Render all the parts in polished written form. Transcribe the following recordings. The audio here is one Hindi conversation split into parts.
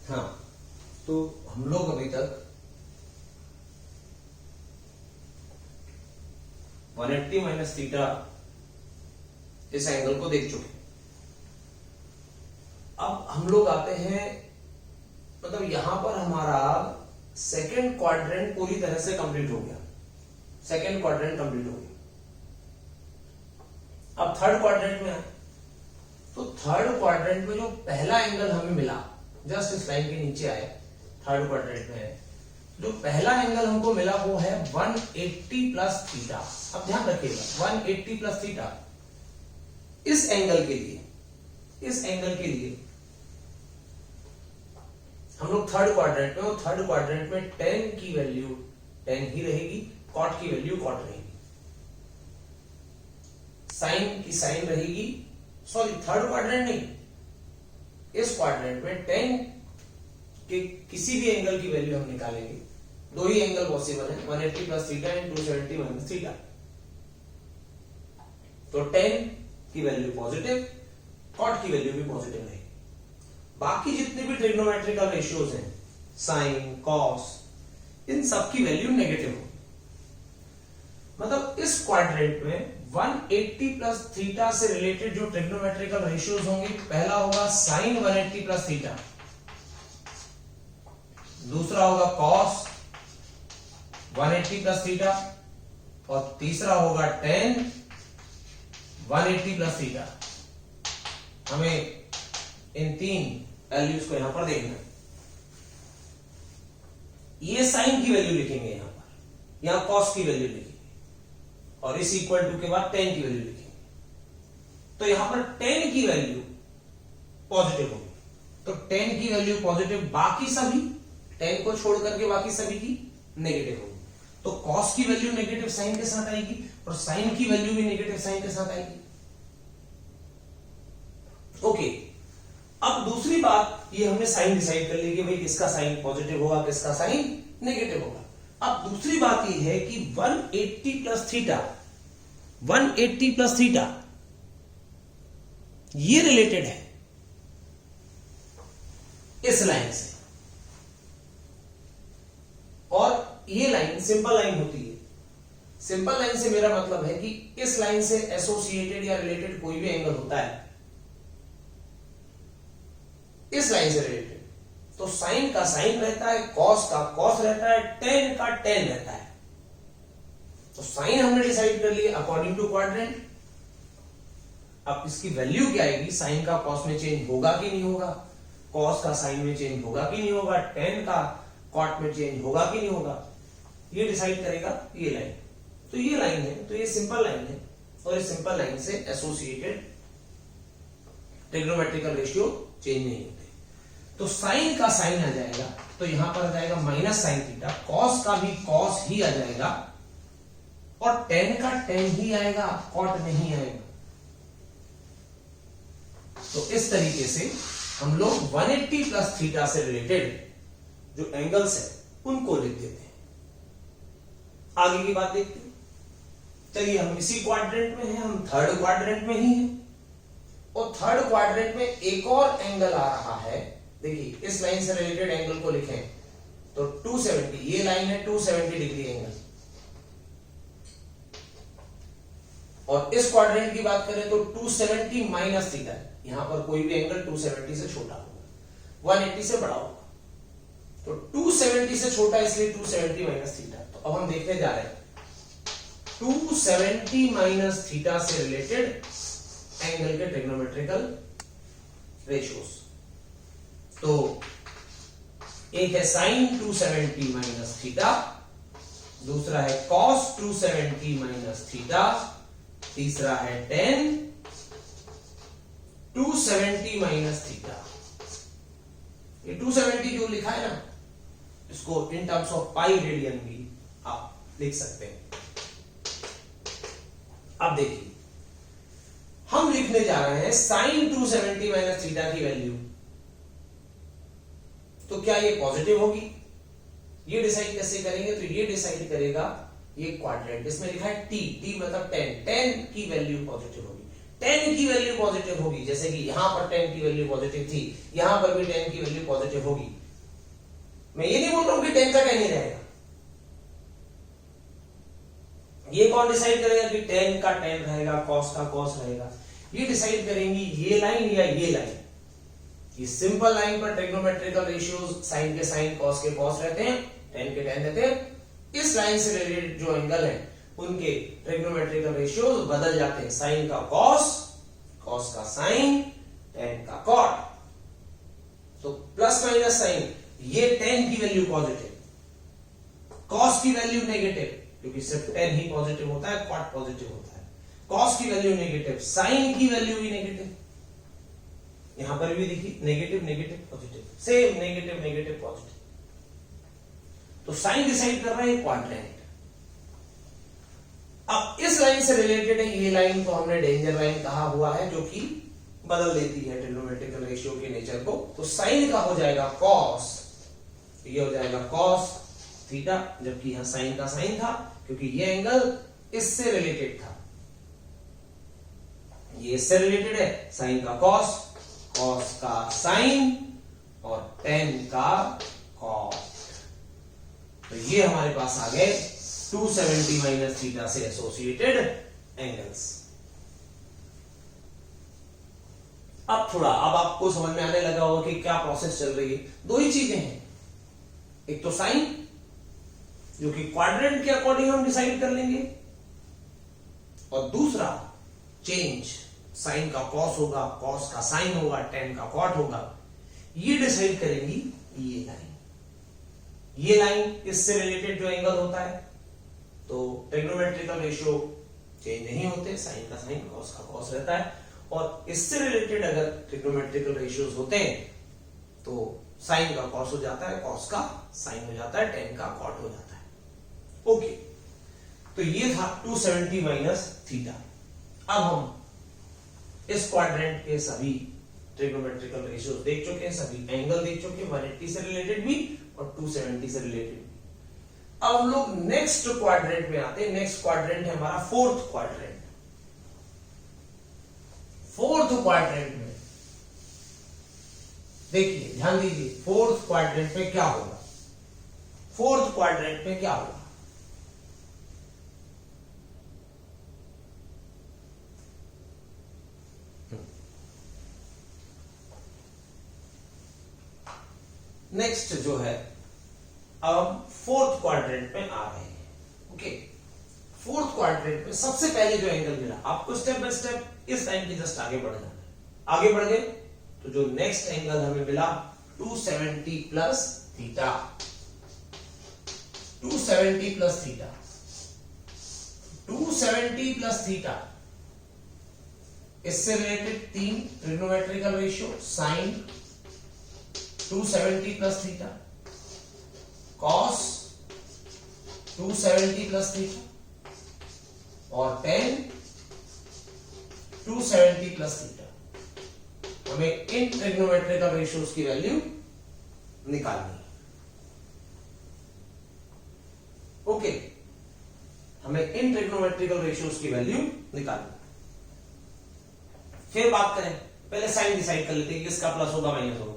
हाँ, तो हम लोग अभी तक 180 माइनस थीटा इस एंगल को देख चुके। अब हम लोग आते हैं, मतलब यहां पर हमारा सेकेंड क्वाड्रेंट पूरी तरह से कंप्लीट हो गया, सेकेंड क्वाड्रेंट कंप्लीट हो गया। अब थर्ड क्वाड्रेंट में आए, तो थर्ड क्वाड्रेंट में जो पहला एंगल हमें मिला, जस्ट इस लाइन के नीचे आए, थर्ड क्वाड्रेंट में है, जो पहला एंगल हमको मिला वो है 180 प्लस थीटा। अब ध्यान रखिएगा 180 प्लस थीटा इस एंगल के लिए, इस एंगल के लिए हम लोग थर्ड क्वाड्रेंट में, और थर्ड क्वाड्रेंट में tan की वैल्यू tan ही रहेगी, cot की वैल्यू cot रहेगी, साइन की साइन रहेगी, सॉरी थर्ड क्वाड्रेंट नहीं, इस क्वाड्रेंट में tan के किसी भी एंगल की वैल्यू हम निकालेंगे। दो ही एंगल पॉसिबल है, 180 plus theta and 270 minus theta. तो tan की वैल्यू पॉजिटिव, cot की वैल्यू भी पॉजिटिव रहेगी। बाकी जितने भी ट्रिग्नोमेट्रिकल रेशियोज हैं, साइन, कॉस, इन सब की वैल्यू नेगेटिव होगी। मतलब इस क्वाड्रेंट में 180 प्लस थीटा से रिलेटेड जो ट्रिग्नोमेट्रिकल रेशियोज होंगे, पहला होगा साइन 180 प्लस थीटा, दूसरा होगा कॉस 180 प्लस थीटा, और तीसरा होगा tan 180 प्लस थीटा। हमें इन तीन वैल्यूज को यहां पर देखना है। ये साइन की वैल्यू लिखेंगे यहां पर, यहां कॉस की वैल्यू लिखेंगे, और इस इक्वल टू के बाद tan की वैल्यू लिखेंगे। तो यहां पर tan की वैल्यू पॉजिटिव होगी, तो tan की वैल्यू पॉजिटिव, बाकी सभी tan को छोड़ करके बाकी सभी की नेगेटिव होगी। तो cos की वैल्यू नेगेटिव साइन के साथ आएगी, और साइन की वैल्यू भी नेगेटिव साइन के साथ आएगी। ओके, अब दूसरी बात, ये हमने साइन डिसाइड कर ली कि भाई किसका साइन पॉजिटिव होगा, किसका साइन नेगेटिव होगा। अब दूसरी बात ये है कि 180 प्लस थीटा, 180 प्लस थीटा ये रिलेटेड है इस लाइन से, और ये लाइन सिंपल लाइन होती है। सिंपल लाइन से मेरा मतलब है कि इस लाइन से एसोसिएटेड या रिलेटेड कोई भी एंगल होता है इस लाइन से रिलेटेड, तो साइन का साइन रहता है, कॉस का कॉस रहता है, tan का tan रहता है। तो साइन हमने डिसाइड कर लिया अकॉर्डिंग टू क्वाड्रेंट। अब इसकी वैल्यू क्या आएगी, साइन का कॉस में चेंज होगा कि नहीं होगा, कॉस का साइन में चेंज होगा कि नहीं होगा, tan का कॉट में चेंज होगा कि नहीं होगा, ये डिसाइड करेगा ये लाइन। तो ये लाइन है, तो ये सिंपल लाइन है, और इस सिंपल लाइन से एसोसिएटेड ट्रिग्नोमेट्रिकल रेशियो चेंज नहीं होते। तो साइन का साइन आ जाएगा, तो यहां पर आ जाएगा माइनस साइन थीटा, कॉस का भी कॉस ही आ जाएगा, और tan का tan ही आएगा, कॉट नहीं आएगा। तो इस तरीके से हम लोग 180 प्लस थीटा से रिलेटेड जो एंगल्स है उनको लिख देते हैं। आगे की बात देखते हैं। चलिए, हम इसी क्वाड्रेंट में हैं, हम थर्ड क्वाड्रेंट में ही हैं, और थर्ड क्वाड्रेंट में एक और एंगल आ रहा है। देखिए, इस लाइन से रिलेटेड एंगल को लिखें तो 270, ये लाइन है 270 डिग्री एंगल, और इस क्वाड्रेंट की बात करें तो 270 माइनस थीटा। यहां पर कोई भी एंगल 270 से छोटा होगा, 180 से बड़ा होगा, तो 270 से छोटा इसलिए 270 माइनस थीटा। तो अब हम देखने जा रहे हैं 270 माइनस थीटा से रिलेटेड एंगल के ट्रिग्नोमेट्रिकल रेशियोज। तो एक है साइन 270 माइनस थीटा, दूसरा है कॉस 270 माइनस थीटा, तीसरा है tan 270 माइनस थीटा। ये 270 जो लिखा है ना, इसको in terms of pi radian भी आप लिख सकते हैं। अब देखिए, हम लिखने जा रहे हैं साइन 270 माइनस थीटा की वैल्यू, तो क्या ये पॉजिटिव होगी, ये डिसाइड कैसे करेंगे, तो ये डिसाइड करेगा ये क्वाड्रेंट, इसमें लिखा है t, t मतलब tan, tan की वैल्यू पॉजिटिव होगी। 10 की वैल्यू पॉजिटिव होगी, जैसे कि यहां पर 10 की वैल्यू पॉजिटिव थी, यहां पर भी 10 की वैल्यू पॉजिटिव होगी। मैं ये नहीं बोल रहा हूं कि 10 का 10 ही रहेगा। ये कौन डिसाइड करेगा कि 10 का 10 रहेगा, cos का cos रहेगा? ये डिसाइड करेंगी ये लाइन या ये लाइन। ये सिंपल लाइन पर ट्रिग्नोमेट्रिकल रेशियोज साइन के साइन, cos के cos रहते हैं, tan के tan रहते हैं। इस लाइन से रिलेटेड जो एंगल है उनके ट्रिग्नोमेट्रिकल रेशियोज बदल जाते हैं, साइन का cos, cos का साइन, tan का cot। तो प्लस माइनस साइन, ये tan की वैल्यू पॉजिटिव, cos की वैल्यू नेगेटिव, क्योंकि सिर्फ tan ही पॉजिटिव होता है, cot पॉजिटिव होता है। cos की वैल्यू नेगेटिव, साइन की वैल्यू भी नेगेटिव, यहां पर भी देखिए negative negative positive, same negative negative positive. तो साइन डिसाइड कर रहा है क्वाड्रेंट। अब इस लाइन से रिलेटेड है ये लाइन को हमने डेंजर लाइन कहा हुआ है, जो कि बदल देती है ट्रिग्नोमेट्रिकल रेशियो के नेचर को। तो साइन का हो जाएगा cos, ये हो जाएगा cos थीटा, जबकि यहां साइन का साइन था, क्योंकि ये एंगल इससे रिलेटेड था, ये इससे रिलेटेड है, साइन का cos, cos का साइन और tan का cot। तो ये हमारे पास आ गए 270 माइनस थीटा से एसोसिएटेड एंगल्स। अब आपको समझ में आने लगा होगा कि क्या प्रोसेस चल रही है। दो ही चीजें हैं, एक तो साइन जो कि क्वाड्रेंट के अकॉर्डिंग हम डिसाइड कर लेंगे, और दूसरा चेंज, साइन का cos होगा, cos का साइन होगा, tan का cot होगा। ये डिसाइड करेंगी ये लाइन। ये लाइन इससे रिलेटेड जो एंगल होता है, तो ट्रिग्नोमेट्रिकल रेशियो चेंज नहीं होते, साइन का साइन, cos का cos रहता है। और इससे रिलेटेड अगर ट्रिग्नोमेट्रिकल रेशियोज होते हैं तो साइन का cos हो जाता है, cos का साइन हो जाता है, tan का cot हो जाता है। ओके, तो ये था 270 माइनस थीटा। अब हम इस क्वाड्रेंट के सभी ट्रिग्नोमेट्रिकल रेशियोज देख चुके हैं, सभी एंगल देख चुके हैं, 180 से रिलेटेड भी और 270 से रिलेटेड भी। अब हम लोग नेक्स्ट क्वाड्रेंट में आते हैं। नेक्स्ट क्वाड्रेंट है हमारा फोर्थ क्वाड्रेंट। फोर्थ क्वाड्रेंट में देखिए, ध्यान दीजिए, फोर्थ क्वाड्रेंट में क्या होगा। फोर्थ क्वाड्रेंट में क्या होगा, नेक्स्ट जो है, अब फोर्थ क्वाड्रेंट में आ रहे हैं। ओके, फोर्थ क्वाड्रेंट में सबसे पहले जो एंगल मिला आपको, स्टेप बाय स्टेप इस लाइन के जस्ट आगे बढ़ जाना है। आगे बढ़ गए तो जो नेक्स्ट एंगल हमें मिला 270 plus theta, 270 plus theta, 270 plus theta. इससे रिलेटेड तीन trigonometrical ratio, sine 270 plus theta, cos 270 plus theta और tan 270 प्लस थीटा। हमें इन ट्रिग्नोमेट्रिकल रेशियोज की वैल्यू निकालनी है। ओके, हमें इन ट्रिग्नोमेट्रिकल रेशियोज की वैल्यू निकालनी। फिर बात करें, पहले साइन डिसाइड कर लेते हैं कि किसका प्लस होगा माइनस होगा।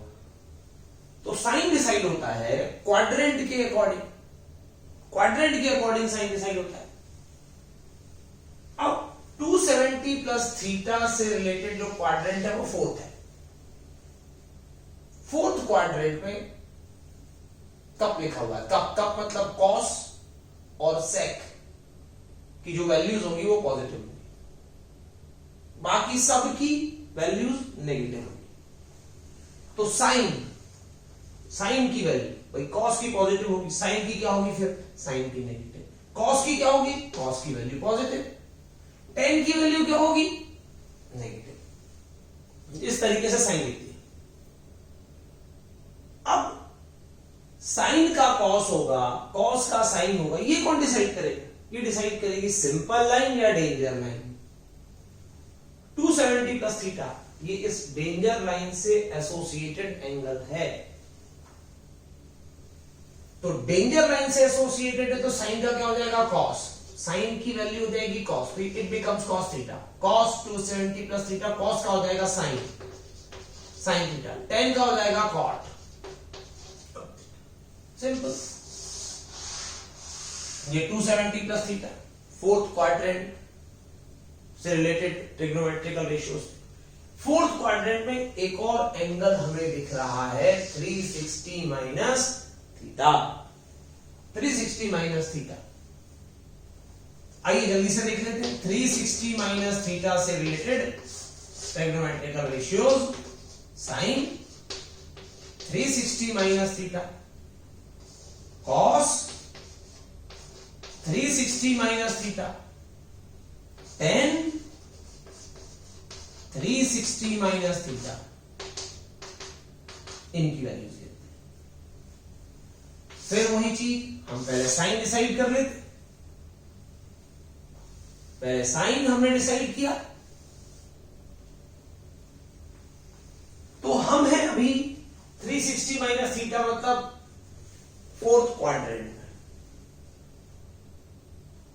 तो साइन डिसाइड होता है क्वाड्रेंट के अकॉर्डिंग, क्वाड्रेंट के अकॉर्डिंग साइन डिसाइड होता है। अब 270 प्लस थीटा से रिलेटेड जो क्वाड्रेंट है वो फोर्थ है। फोर्थ क्वाड्रेंट में कप लिखा हुआ है, कप मतलब कॉस और सेक की जो वैल्यूज होंगी वो पॉजिटिव होंगी, बाकी सब की वैल्यूज नेगेटिव होंगी। तो साइन की वैल्यू भाई कॉस की पॉजिटिव होगी, साइन की क्या होगी, फिर साइन की नेगेटिव। कॉस की क्या होगी, कॉस की वैल्यू पॉजिटिव। tan की वैल्यू क्या होगी, नेगेटिव। इस तरीके से साइन लिखती है। अब साइन का कॉस होगा, कॉस का साइन होगा, ये कौन डिसाइड करेगा, ये डिसाइड करेगी सिंपल लाइन या डेंजर लाइन। 270 प्लस थीटा ये इस डेंजर लाइन से एसोसिएटेड एंगल है। तो डेंजर लाइन से एसोसिएटेड है तो साइन का क्या हो जाएगा, कॉस। साइन की वैल्यू हो जाएगी cos, it becomes cos theta, cos 270 plus theta, cos का हो जाएगा साइन, साइन थीटा, टेन का हो जाएगा कॉट, सिंपल। ये 270 प्लस थीटा, फोर्थ क्वाड्रेंट से related trigonometrical ratios. Fourth quadrant में एक और एंगल हमें दिख रहा है 360 माइनस थीटा, 360 माइनस थीटा। आइए जल्दी से देख लेते हैं 360 माइनस थीटा से related trigonometrical ratios. Sine 360 minus theta, cos 360 minus theta, tan 360 minus theta, इनकी वैल्यूज लेते हैं। फिर वही चीज हम पहले साइन डिसाइड कर लेते, पहले साइन हमने डिसाइड किया, तो हम हैं अभी 360 माइनस थीटा मतलब फोर्थ क्वाड्रेंट में,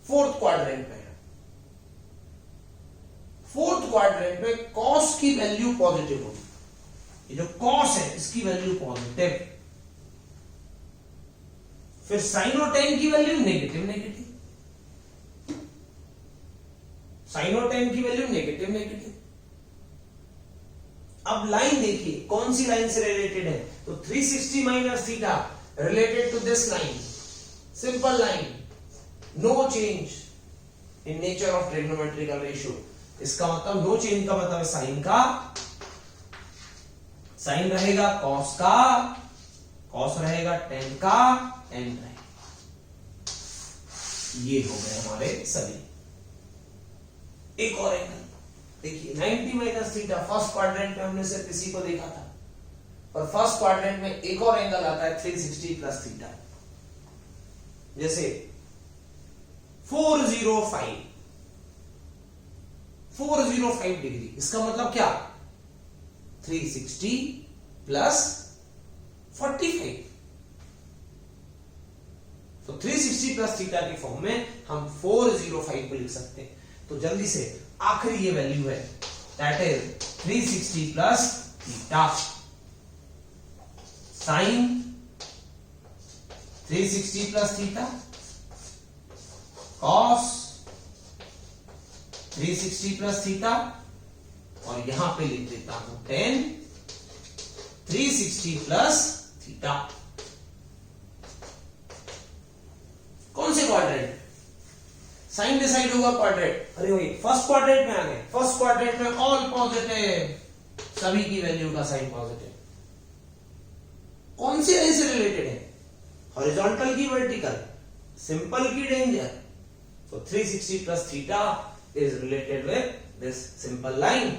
फोर्थ क्वाड्रेंट में, फोर्थ क्वाड्रेंट में कॉस की वैल्यू पॉजिटिव होगी, ये जो कॉस है इसकी वैल्यू पॉजिटिव, फिर साइन और टेन की वैल्यू नेगेटिव नेगेटिव, साइन और टेन की वैल्यू नेगेटिव नेगेटिव। अब लाइन देखिए कौन सी लाइन से रिलेटेड है, तो 360 minus theta related to this line, simple line, no change in nature of trigonometrical ratio. इसका मतलब नो चेंज का मतलब साइन का साइन रहेगा, कॉस का कॉस रहेगा, टेन का टेन रहेगा। ये हो गए हमारे सभी। एक और एंगल देखिए 90 माइनस थीटा, फर्स्ट क्वाड्रेंट में हमने सिर्फ इसी को देखा था, और फर्स्ट क्वाड्रेंट में एक और एंगल आता है 360 प्लस थीटा, जैसे 405 डिग्री। इसका मतलब क्या, 360 प्लस 45, तो 360 प्लस थीटा के फॉर्म में हम 405 को लिख सकते हैं। तो जल्दी से आखिरी ये वैल्यू है, that is 360 plus theta, sine 360 plus theta, cos 360 plus theta, और यहां पे लिख देता हूं 10 360 प्लस थीटा। कौन से क्वाड्रेंट, साइन डिसाइड होगा क्वाड्रेंट, अरे वही फर्स्ट क्वाड्रेंट में आ गए, फर्स्ट क्वाड्रेंट में ऑल पॉजिटिव, सभी की वैल्यू का साइन पॉजिटिव। कौन सी लाइन से रिलेटेड है, हॉरिजॉन्टल की वर्टिकल, सिंपल की danger, so 360 plus theta is related with this simple line.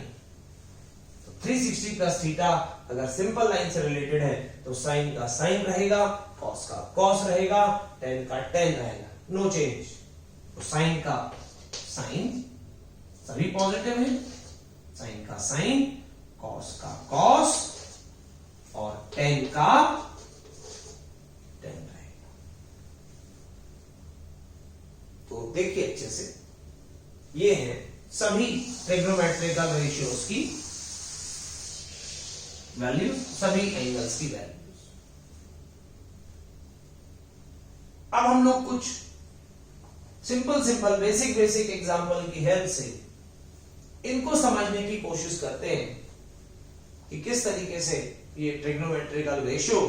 So 360 plus theta अगर सिंपल लाइन से रिलेटेड है तो साइन का साइन रहेगा, कॉस का कॉस रहेगा, टेन का टेन रहेगा, नो चेंज। तो साइन का साइन सभी पॉजिटिव है, साइन का साइन, कॉस का कॉस, और टेन का टेन रहेगा। तो देखिए अच्छे से, ये है सभी ट्रिग्नोमेट्रिकल रेशियोज की वैल्यू, सभी एंगल्स की वैल्यूज। अब हम लोग कुछ सिंपल बेसिक एग्जांपल की हेल्प से इनको समझने की कोशिश करते हैं कि किस तरीके से ये ट्रिग्नोमेट्रिकल रेशियो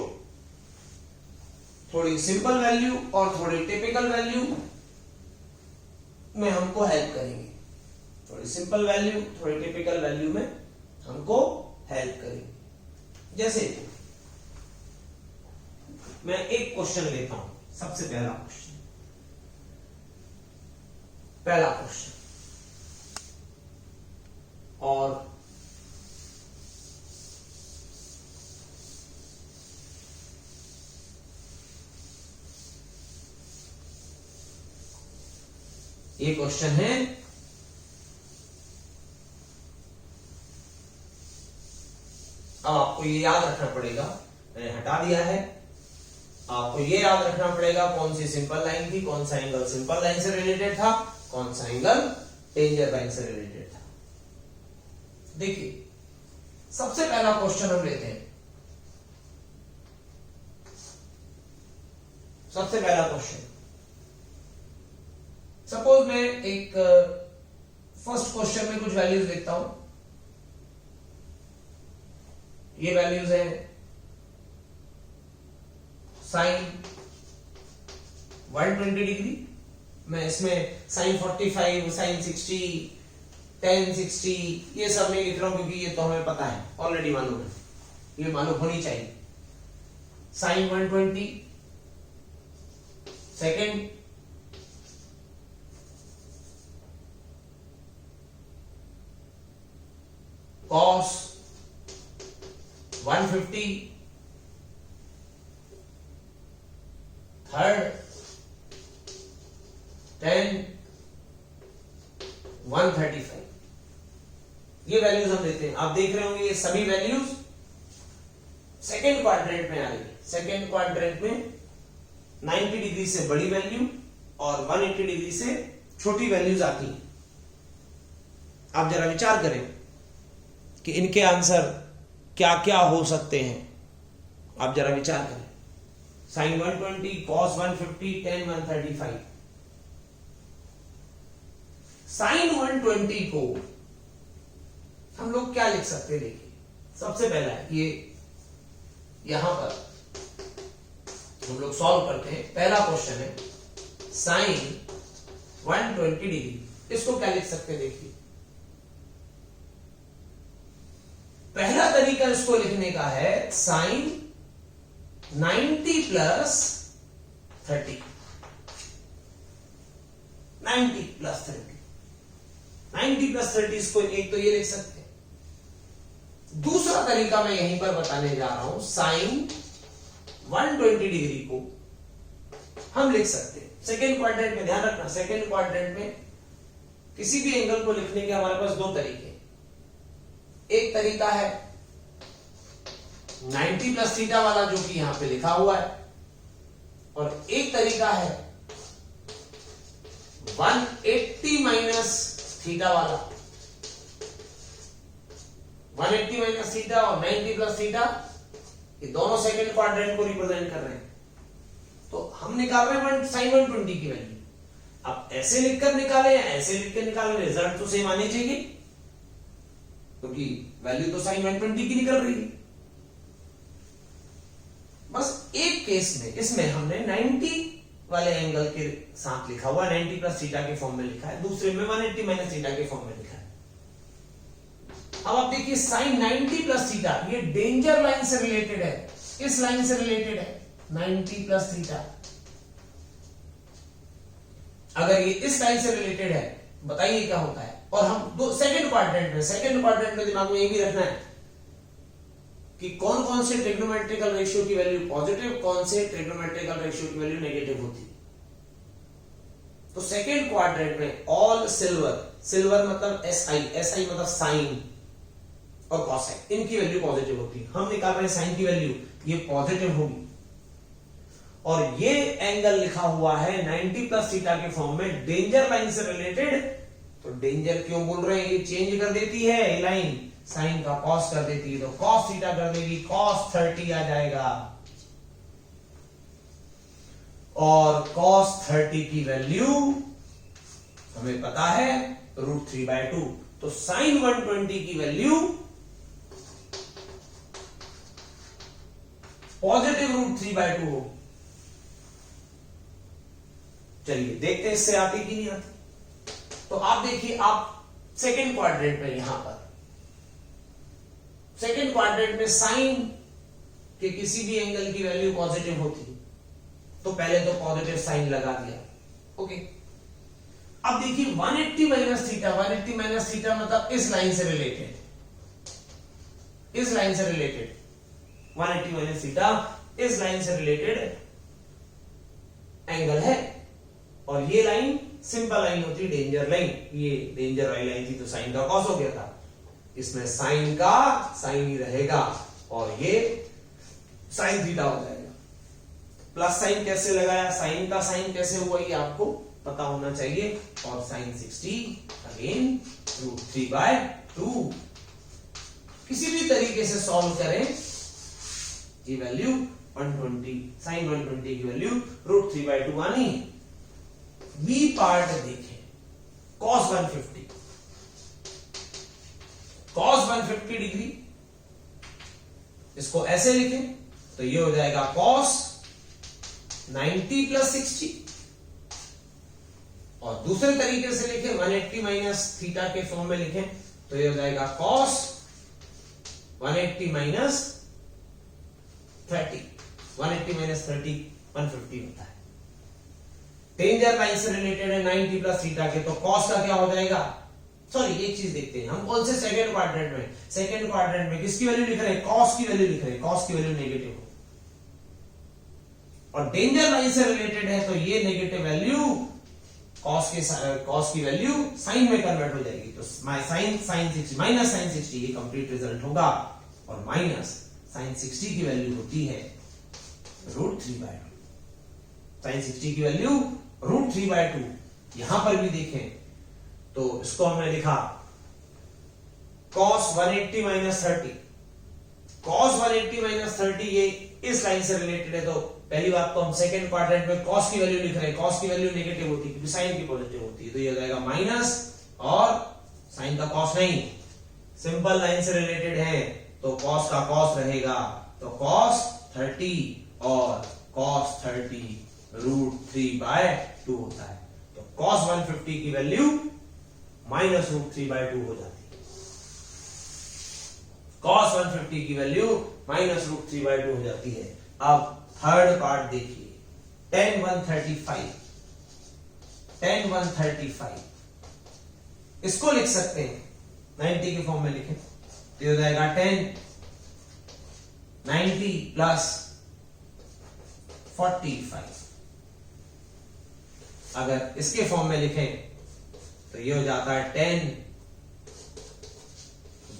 थोड़ी सिंपल वैल्यू और थोड़ी टिपिकल वैल्यू में हमको हेल्प करेंगे, थोड़ी सिंपल वैल्यू थोड़ी टिपिकल वैल्यू में हमको हेल्प करेंगे। जैसे मैं एक क्वेश्चन लेता हूं, सबसे पहला क्वेश्चन, और ये क्वेश्चन है अब आपको ये याद रखना पड़ेगा, मैंने हटा दिया है आपको ये याद रखना पड़ेगा कौन सी सिंपल लाइन थी, कौन सा एंगल सिंपल लाइन से रिलेटेड था, कौन सा एंगल टेंजेंट लाइन से रिलेटेड था। देखिए सबसे पहला क्वेश्चन हम लेते हैं। सबसे पहला क्वेश्चन, सपोज मैं एक फर्स्ट क्वेश्चन में कुछ वैल्यूज लिखता हूं। ये वैल्यूज है साइन 120 डिग्री, मैं इसमें साइन 45, साइन 60, tan 60 ये सब नहीं लिख रहा हूं क्योंकि ये तो हमें पता है, ऑलरेडी मालूम है, ये मालूम होनी चाहिए। Sine 120 second, cos 150 third, tan 135। ये वैल्यूज हम देते हैं। आप देख रहे होंगे ये सभी वैल्यूज सेकेंड क्वाड्रेंट में आ रही है। सेकेंड क्वाड्रेंट में 90 डिग्री से बड़ी वैल्यू और 180 डिग्री से छोटी वैल्यूज आती हैं। आप जरा विचार करें कि इनके आंसर क्या क्या हो सकते हैं। आप जरा विचार करें, साइन 120, कॉस 150, tan 135। साइन 120 को हम लोग क्या लिख सकते हैं? देखिए सबसे पहला है ये, यहां पर हम लोग सॉल्व करते हैं। पहला क्वेश्चन है साइन 120 डिग्री, इसको क्या लिख सकते हैं? देखिए पहला तरीका इसको लिखने का है साइन 90 प्लस 30, 90 प्लस 30, 90 प्लस 30, इसको एक तो ये लिख सकते हैं। दूसरा तरीका मैं यहीं पर बताने जा रहा हूं, साइन 120 डिग्री को हम लिख सकते हैं सेकेंड क्वाड्रेंट में। ध्यान रखना, सेकेंड क्वाड्रेंट में किसी भी एंगल को लिखने के हमारे पास दो तरीके। एक तरीका है 90 प्लस थीटा वाला जो कि यहां पे लिखा हुआ है, और एक तरीका है 180 माइनस थीटा वाला। 180 माइनस थीटा और 90 प्लस थीटा, ये दोनों सेकंड क्वाड्रेंट को रिप्रेजेंट कर रहे हैं। तो हम निकाल रहे हैं साइन 120 की वैल्यू। अब ऐसे लिखकर निकाले या ऐसे लिखकर निकाले, रिजल्ट तो सेम आने चाहिए, क्योंकि वैल्यू तो साइन 120 की निकल रही है। बस एक केस में इसमें हमने 90 वाले एंगल के साथ लिखा हुआ, 90 प्लस थीटा के फॉर्म में लिखा है, दूसरे में 180 माइनस थीटा के फॉर्म में लिखा है। अब आप देखिए साइन 90 प्लस थीटा, ये डेंजर लाइन से रिलेटेड है, इस लाइन से रिलेटेड है 90 प्लस थीटा। अगर ये इस लाइन से रिलेटेड है, बताइए क्या होता है। और हम दो सेकंड क्वाड्रेंट में दिमाग में ये भी रखना है कि कौन कौन से ट्रिग्नोमेट्रिकल रेशियो की वैल्यू पॉजिटिव, कौन से ट्रिग्नोमेट्रिकल रेशियो की वैल्यू नेगेटिव होती है। तो सेकंड क्वाड्रेंट में ऑल सिल्वर, सिल्वर मतलब SI मतलब साइन और कॉसेक, इनकी वैल्यू पॉजिटिव होती है। हम निकाल रहे हैं साइन की वैल्यू, ये पॉजिटिव होगी। और ये एंगल लिखा हुआ है 90 प्लस थीटा के फॉर्म में, डेंजर लाइन से रिलेटेड। तो डेंजर क्यों बोल रहे हैं? ये चेंज कर देती है ये लाइन, साइन का कॉस कर देती है, तो कॉस थीटा कर देगी, कॉस 30 आ जाएगा। और कॉस 30 की वैल्यू हमें पता है √3/2। तो साइन 120 की वैल्यू पॉजिटिव √3/2 होगी। चलिए देखते हैं इससे आती कि नहीं आती। तो आप देखिए, आप सेकेंड क्वाड्रेंट में, यहां पर सेकेंड क्वाड्रेंट में साइन के किसी भी एंगल की वैल्यू पॉजिटिव होती है, तो पहले तो पॉजिटिव साइन लगा दिया, ओके। अब देखिए 180 माइनस थीटा, 180 माइनस थीटा मतलब इस लाइन से रिलेटेड, इस लाइन से रिलेटेड 180 माइनस थीटा इस लाइन से रिलेटेड एंगल है। और ये लाइन सिंपल लाइन होती है, डेंजर लाइन। ये डेंजर वाली लाइन थी तो साइन का कॉस हो गया था, इसमें साइन का साइन ही रहेगा और ये साइन थीटा हो जाएगा। प्लस साइन कैसे लगाया, साइन का साइन कैसे हुआ ये आपको पता होना चाहिए। और साइन 60 अगेन √3/2। किसी भी तरीके से सॉल्व करें, ये वैल्यू 120, साइन 120 की वैल्यू √3/2 आनी है। बी पार्ट देखें, cos 150, cos 150 डिग्री, इसको ऐसे लिखें तो ये हो जाएगा cos 90 + 60, और दूसरे तरीके से लिखें 180 माइनस थीटा के फॉर्म में लिखें तो ये हो जाएगा cos 180 माइनस 30, 180 माइनस 30 150 होता है। टेंजर लाइन से रिलेटेड है 90 + थीटा के, तो cos का क्या हो जाएगा, सॉरी एक चीज देखते हैं हम, कौन से सेकंड क्वाड्रेंट में, सेकंड क्वाड्रेंट में किसकी वैल्यू लिख रहे हैं, cos की वैल्यू लिख रहे हैं, cos की वैल्यू नेगेटिव हो, और डेंजर लाइन से रिलेटेड है तो ये नेगेटिव वैल्यू cos की वैल्यू साइन में कन्वर्ट हो जाएगी, तो साइन 60 माइनस साइन 60 ये कंप्लीट रिजल्ट होगा, और माइनस साइन 60 की वैल्यू होती है √3/2, साइन 60 की वैल्यू √3/2। यहां पर भी देखें तो इसको हमने लिखा cos 180 माइनस 30, cos 180 माइनस 30 ये इस लाइन से रिलेटेड है, तो पहली बात तो हम सेकंड क्वाड्रेंट में cos की वैल्यू लिख रहे हैं, cos की वैल्यू नेगेटिव होती है क्योंकि साइन की पॉजिटिव होती है, तो ये हो जाएगा माइनस, और साइन का cos नहीं, सिंपल लाइन से रिलेटेड है तो cos का cos रहेगा, तो cos 30 और cos 30 √3/2 होता है, तो cos 150 की वैल्यू माइनस √3/2 हो जाती है, cos 150 की वैल्यू माइनस √3/2 हो जाती है। अब थर्ड पार्ट देखिए, tan 135, tan 135 इसको लिख सकते हैं 90 के फॉर्म में लिखें तो ये हो जाएगा tan 90 + 45, अगर इसके फॉर्म में लिखें तो ये हो जाता है tan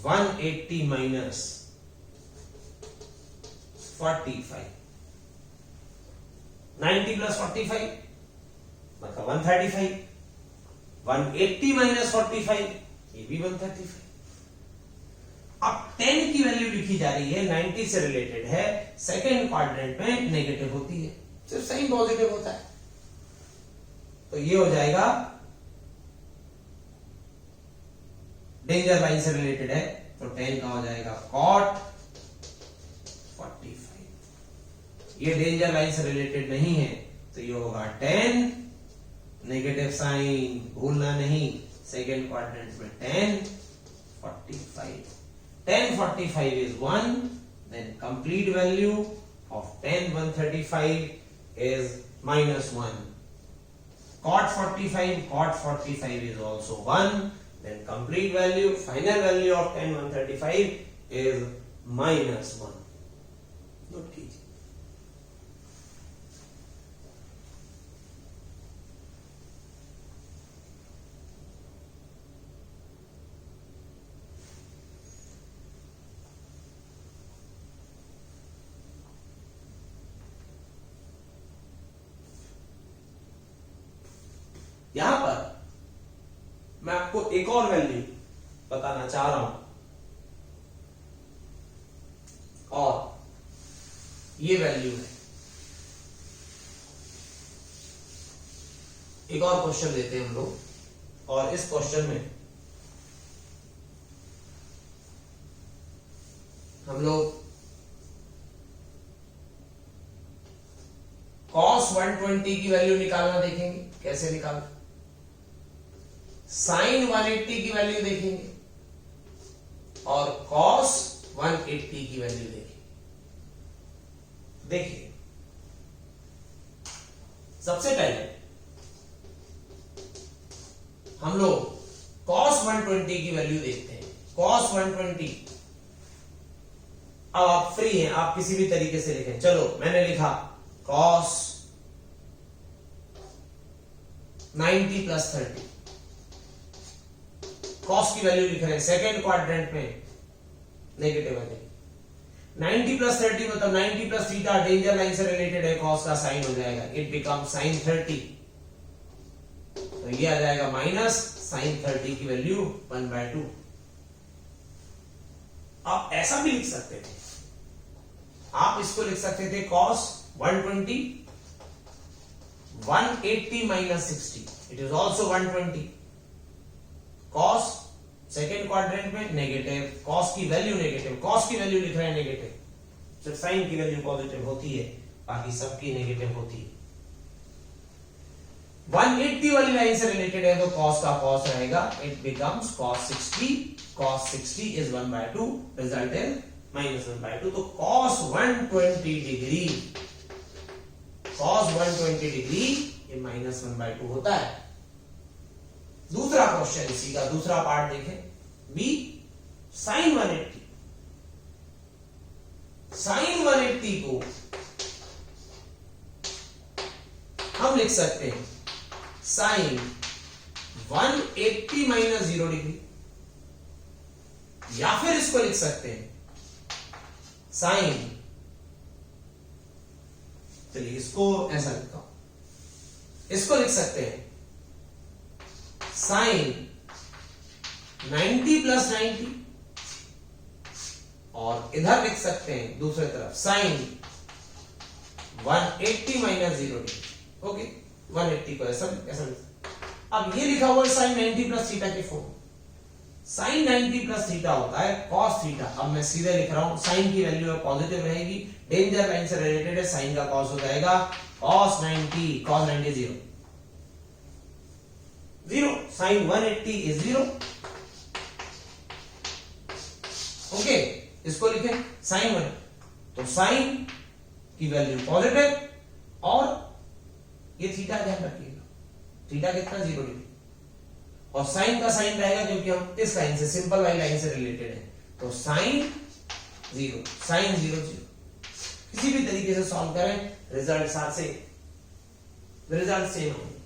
180 माइनस 45, 90 + 45 मतलब 135, 180 माइनस 45 ये भी 135। अब 10 की वैल्यू लिखी जा रही है, 90 से रिलेटेड है, सेकंड क्वाड्रेंट में नेगेटिव होती है, सिर्फ साइन पॉजिटिव होता है, तो ये हो जाएगा, डेंजर लाइन से रिलेटेड है तो 10 का हो जाएगा cot 45, ये डेंजर लाइन से रिलेटेड नहीं है तो ये होगा 10, नेगेटिव साइन भूलना नहीं, सेकेंड क्वाड्रेंट में 10 45, 10 45 is 1, then complete value of tan 135 is -1, cot 45 is also 1, then complete value, final value of tan 135 is -1। Note कीजिए, यहां पर मैं आपको एक और वैल्यू बताना चाह रहा हूं, और ये वैल्यू है, एक और क्वेश्चन लेते हैं हम लोग, और इस क्वेश्चन में हम लोग cos 120 की वैल्यू निकालना देखेंगे, कैसे निकालना, sin 180 की वैल्यू देखेंगे, और cos 180 की वैल्यू देखेंगे। देखिए सबसे पहले हम लोग cos 120 की वैल्यू देखते हैं, cos 120, अब आप फ्री हैं, आप किसी भी तरीके से लिखें, चलो मैंने लिखा cos 90 + 30, cos की वैल्यू लिख रहे हैं, सेकेंड क्वाड्रेंट में नेगेटिव है, 90 प्लस 30 मतलब 90 प्लस थीटा डेंजर लाइन से रिलेटेड है, कॉस का साइन हो जाएगा, इट बिकम साइन 30। तो ये आ जाएगा माइनस साइन 30 की वैल्यू 1/2। आप ऐसा भी लिख सकते थे, आप इसको लिख सकते थे cos 120 180 minus 60, it is also 120। Cos second quadrant में नेगेटिव, कॉस की वैल्यू नेगेटिव, कॉस की वैल्यू लिख रहे हैं नेगेटिव, सिर्फ साइन की वैल्यू पॉजिटिव होती है, बाकी सबकी नेगेटिव होती है। 180 वाली लाइन से रिलेटेड है तो कॉस का कॉस रहेगा, it becomes cos 60, cos 60 is 1/2, result is -1/2। तो cos 120 डिग्री, cos 120 डिग्री ये -1/2 होता है। दूसरा क्वेश्चन इसी का दूसरा पार्ट देखें, बी साइन 180। साइन 180 को हम लिख सकते हैं साइन 180 माइनस 0 डिग्री, या फिर इसको लिख सकते हैं साइन, चलिए इसको ऐसा लिखता हूं, इसको लिख सकते हैं साइन 90 प्लस 90, और इधर लिख सकते हैं दूसरी तरफ साइन 180 माइनस 0 डिग्री। ओके, 180 को ऐसा ऐसा। अब ये लिखा हुआ है साइन 90 प्लस थीटा के फॉर्म। साइन 90 प्लस थीटा होता है कॉस थीटा। अब मैं सीधे लिख रहा हूं, साइन की वैल्यू पॉजिटिव रहेगी, डेंजर लाइन से रिलेटेड है, साइन का कॉस हो जाएगा cos 90, cos 90 0, sine 180 is 0। Okay, इसको लिखें साइन 1, तो साइन की वैल्यू पॉजिटिव और ये थीटा ध्यान रखिएगा, थीटा कितना 0 डिग्री, और साइन का साइन रहेगा क्योंकि हम इस लाइन से सिंपल वाली लाइन से रिलेटेड है, तो साइन 0, साइन 0 0। किसी भी तरीके से सॉल्व करें, रिजल्ट साथ से रिजल्ट सेम होंगे।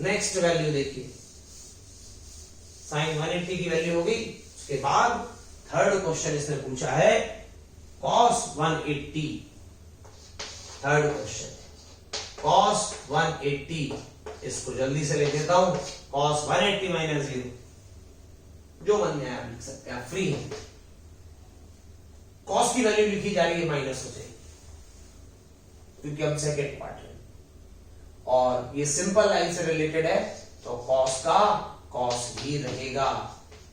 नेक्स्ट वैल्यू देखिए, साइन 180 की वैल्यू हो गई। उसके बाद थर्ड क्वेश्चन इसने पूछा है cos 180। थर्ड क्वेश्चन cos 180, इसको जल्दी से ले देता हूं, cos 180 माइनस 0, जो मन में आप लिख सकते हैं, आप फ्री हैं। cos की वैल्यू लिखी जा रही है, माइनस हो जाएगी क्योंकि हम सेकेंड पार्ट है, और ये सिंपल लाइन से रिलेटेड है, तो cos का cos ही रहेगा,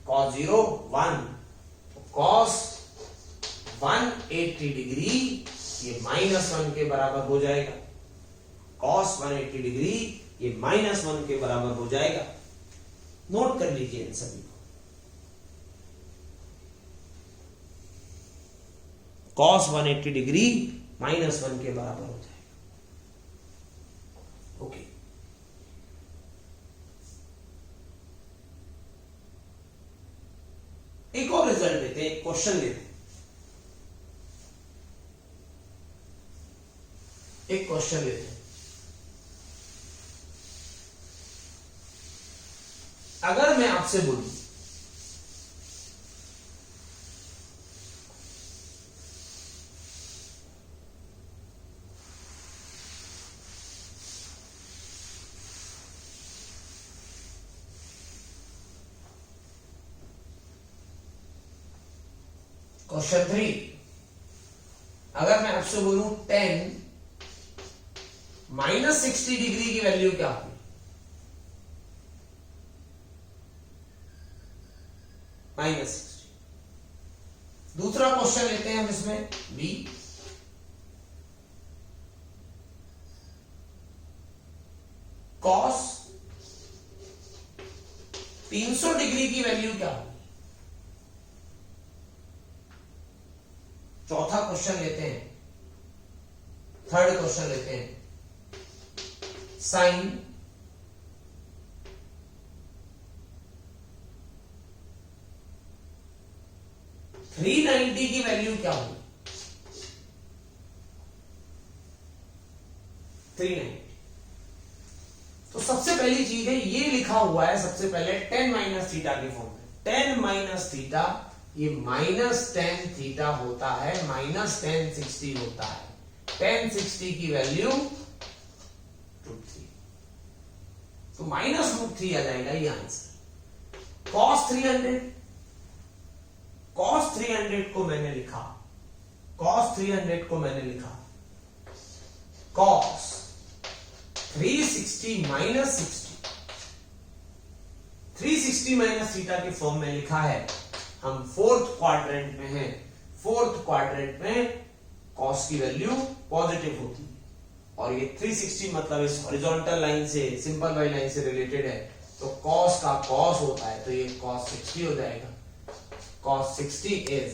cos 0 1, cos 180 डिग्री ये -1 के बराबर हो जाएगा, cos 180 डिग्री ये -1 के बराबर हो जाएगा। नोट कर लीजिए इन सभी को, cos 180 डिग्री -1 के बराबर हो जाएगा। ओके, एक और रिजल्ट लेते हैं, एक क्वेश्चन लेते हैं, एक क्वेश्चन लेते हैं। अगर मैं आपसे बोलूं क्वेश्चन 3, अगर मैं आपसे बोलूं 10 माइनस 60 डिग्री की वैल्यू क्या होगी? -60। दूसरा क्वेश्चन लेते हैं हम इसमें, बी, cos 300 डिग्री की वैल्यू क्या होगी? चौथा क्वेश्चन लेते हैं, थर्ड क्वेश्चन लेते हैं, साइन 390 की वैल्यू क्या होगी? 390। तो सबसे पहली चीज है, ये लिखा हुआ है सबसे पहले 10 माइनस थीटा के फॉर्म में, 10 माइनस थीटा ये -tan थीटा होता है, -tan 60 होता है। tan 60 की वैल्यू √3, तो -√3 आ जाएगा ये आंसर। cos 300 को मैंने लिखा, cos 300 को मैंने लिखा cos 360 - 60, 360 माइनस थीटा के फॉर्म में लिखा है। हम फोर्थ क्वाड्रेंट में हैं, फोर्थ क्वाड्रेंट में cos की वैल्यू पॉजिटिव होती है, और ये 360 मतलब इस हॉरिजॉन्टल लाइन से, सिंपल वाली लाइन से रिलेटेड है, तो cos का cos होता है, तो ये cos 60 हो जाएगा। cos 60 इज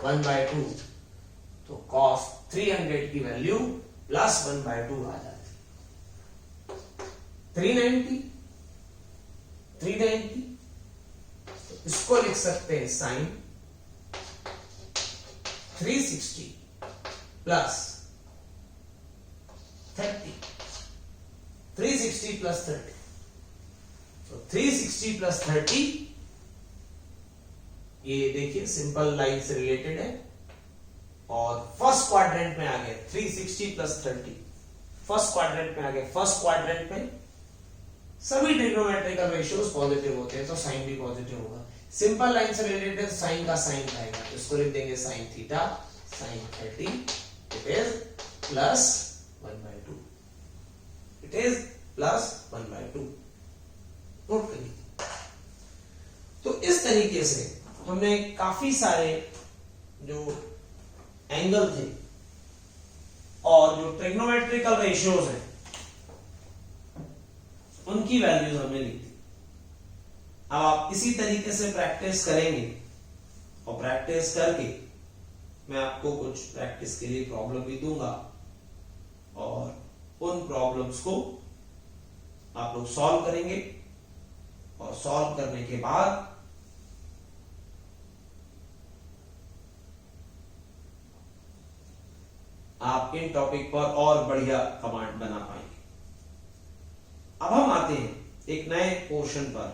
1/2, तो cos 300 की वैल्यू +1/2 आ जाती है। 390, तो इसको लिख सकते हैं sin 360 + 30, 360 + 30, तो 360 + 30, ये देखिए सिंपल लाइन से रिलेटेड है, और फर्स्ट क्वाड्रेंट में आ गए 360 + 30, फर्स्ट क्वाड्रेंट में आ गए। फर्स्ट क्वाड्रेंट में सभी ट्रिग्नोमेट्रिकल रेशियोज पॉजिटिव होते हैं, तो साइन भी पॉजिटिव होगा। सिंपल लाइन से रिलेटेड साइन का साइन आएगा, इसको लिख देंगे sin theta sin 30, it is +1/2, it is +1/2। Note करिए। तो इस तरीके से हमने काफी सारे जो एंगल थे और जो ट्रिग्नोमेट्रिकल रेशियोज हैं उनकी वैल्यूज हमने ली थी। अब आप इसी तरीके से प्रैक्टिस करेंगे, और प्रैक्टिस करके मैं आपको कुछ प्रैक्टिस के लिए प्रॉब्लम भी दूंगा, और उन प्रॉब्लम्स को आप लोग सॉल्व करेंगे, और सॉल्व करने के बाद आप इन टॉपिक पर और बढ़िया कमांड बना पाएंगे। अब हम आते हैं एक नए पोर्शन पर,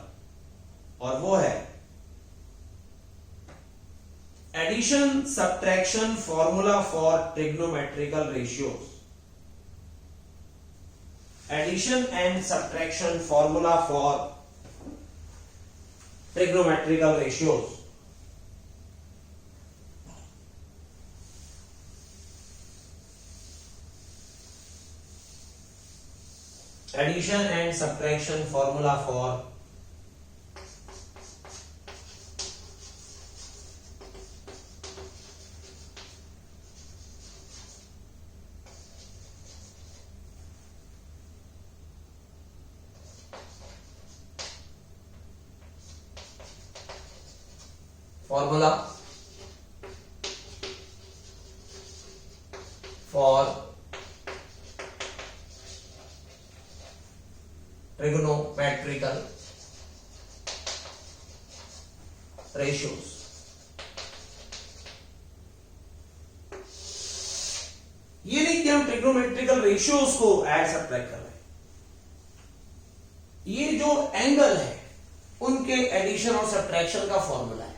और वो है addition subtraction formula for trigonometrical ratios. Addition and subtraction formula for trigonometrical ratios. Addition and subtraction formula for trigonometrical ratios। ये नहीं कि हम ट्रिग्नोमेट्रिकल रेशियोज को ऐड सब्ट्रैक्ट कर रहे हैं, ये जो एंगल है उनके एडिशन और सब्ट्रैक्शन का फॉर्मूला है,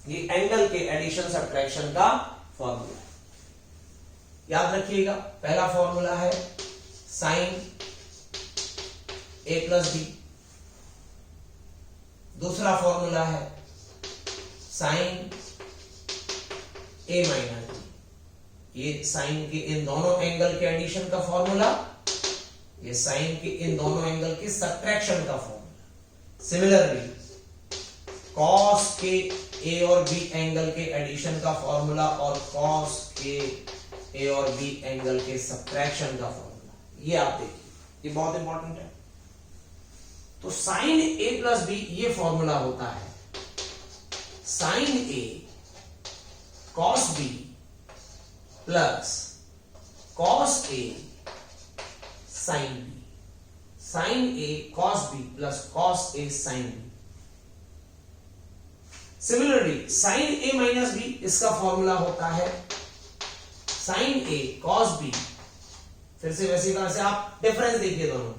ये एंगल के एडिशन सब्ट्रैक्शन का फॉर्मूला है। याद रखिएगा, पहला फॉर्मूला है sin a + b, दूसरा फॉर्मूला है sin a - b, ये साइन के इन दोनों एंगल के एडिशन का फॉर्मूला, ये साइन के इन दोनों एंगल के सब्ट्रैक्शन का फॉर्मूला। सिमिलरली cos के a और b एंगल के एडिशन का फॉर्मूला और cos के a और b एंगल के सब्ट्रैक्शन का फॉर्मूला, ये आप देखिए, ये बहुत इंपॉर्टेंट है। तो sin a + b ये फॉर्मूला होता है sin a cos b plus cos a sin b, sin a cos b plus cos a sin b। Similarly sin a - b इसका फॉर्मूला होता है sin a cos b, फिर से वैसी तरह से आप डिफरेंस देखिए, दोनों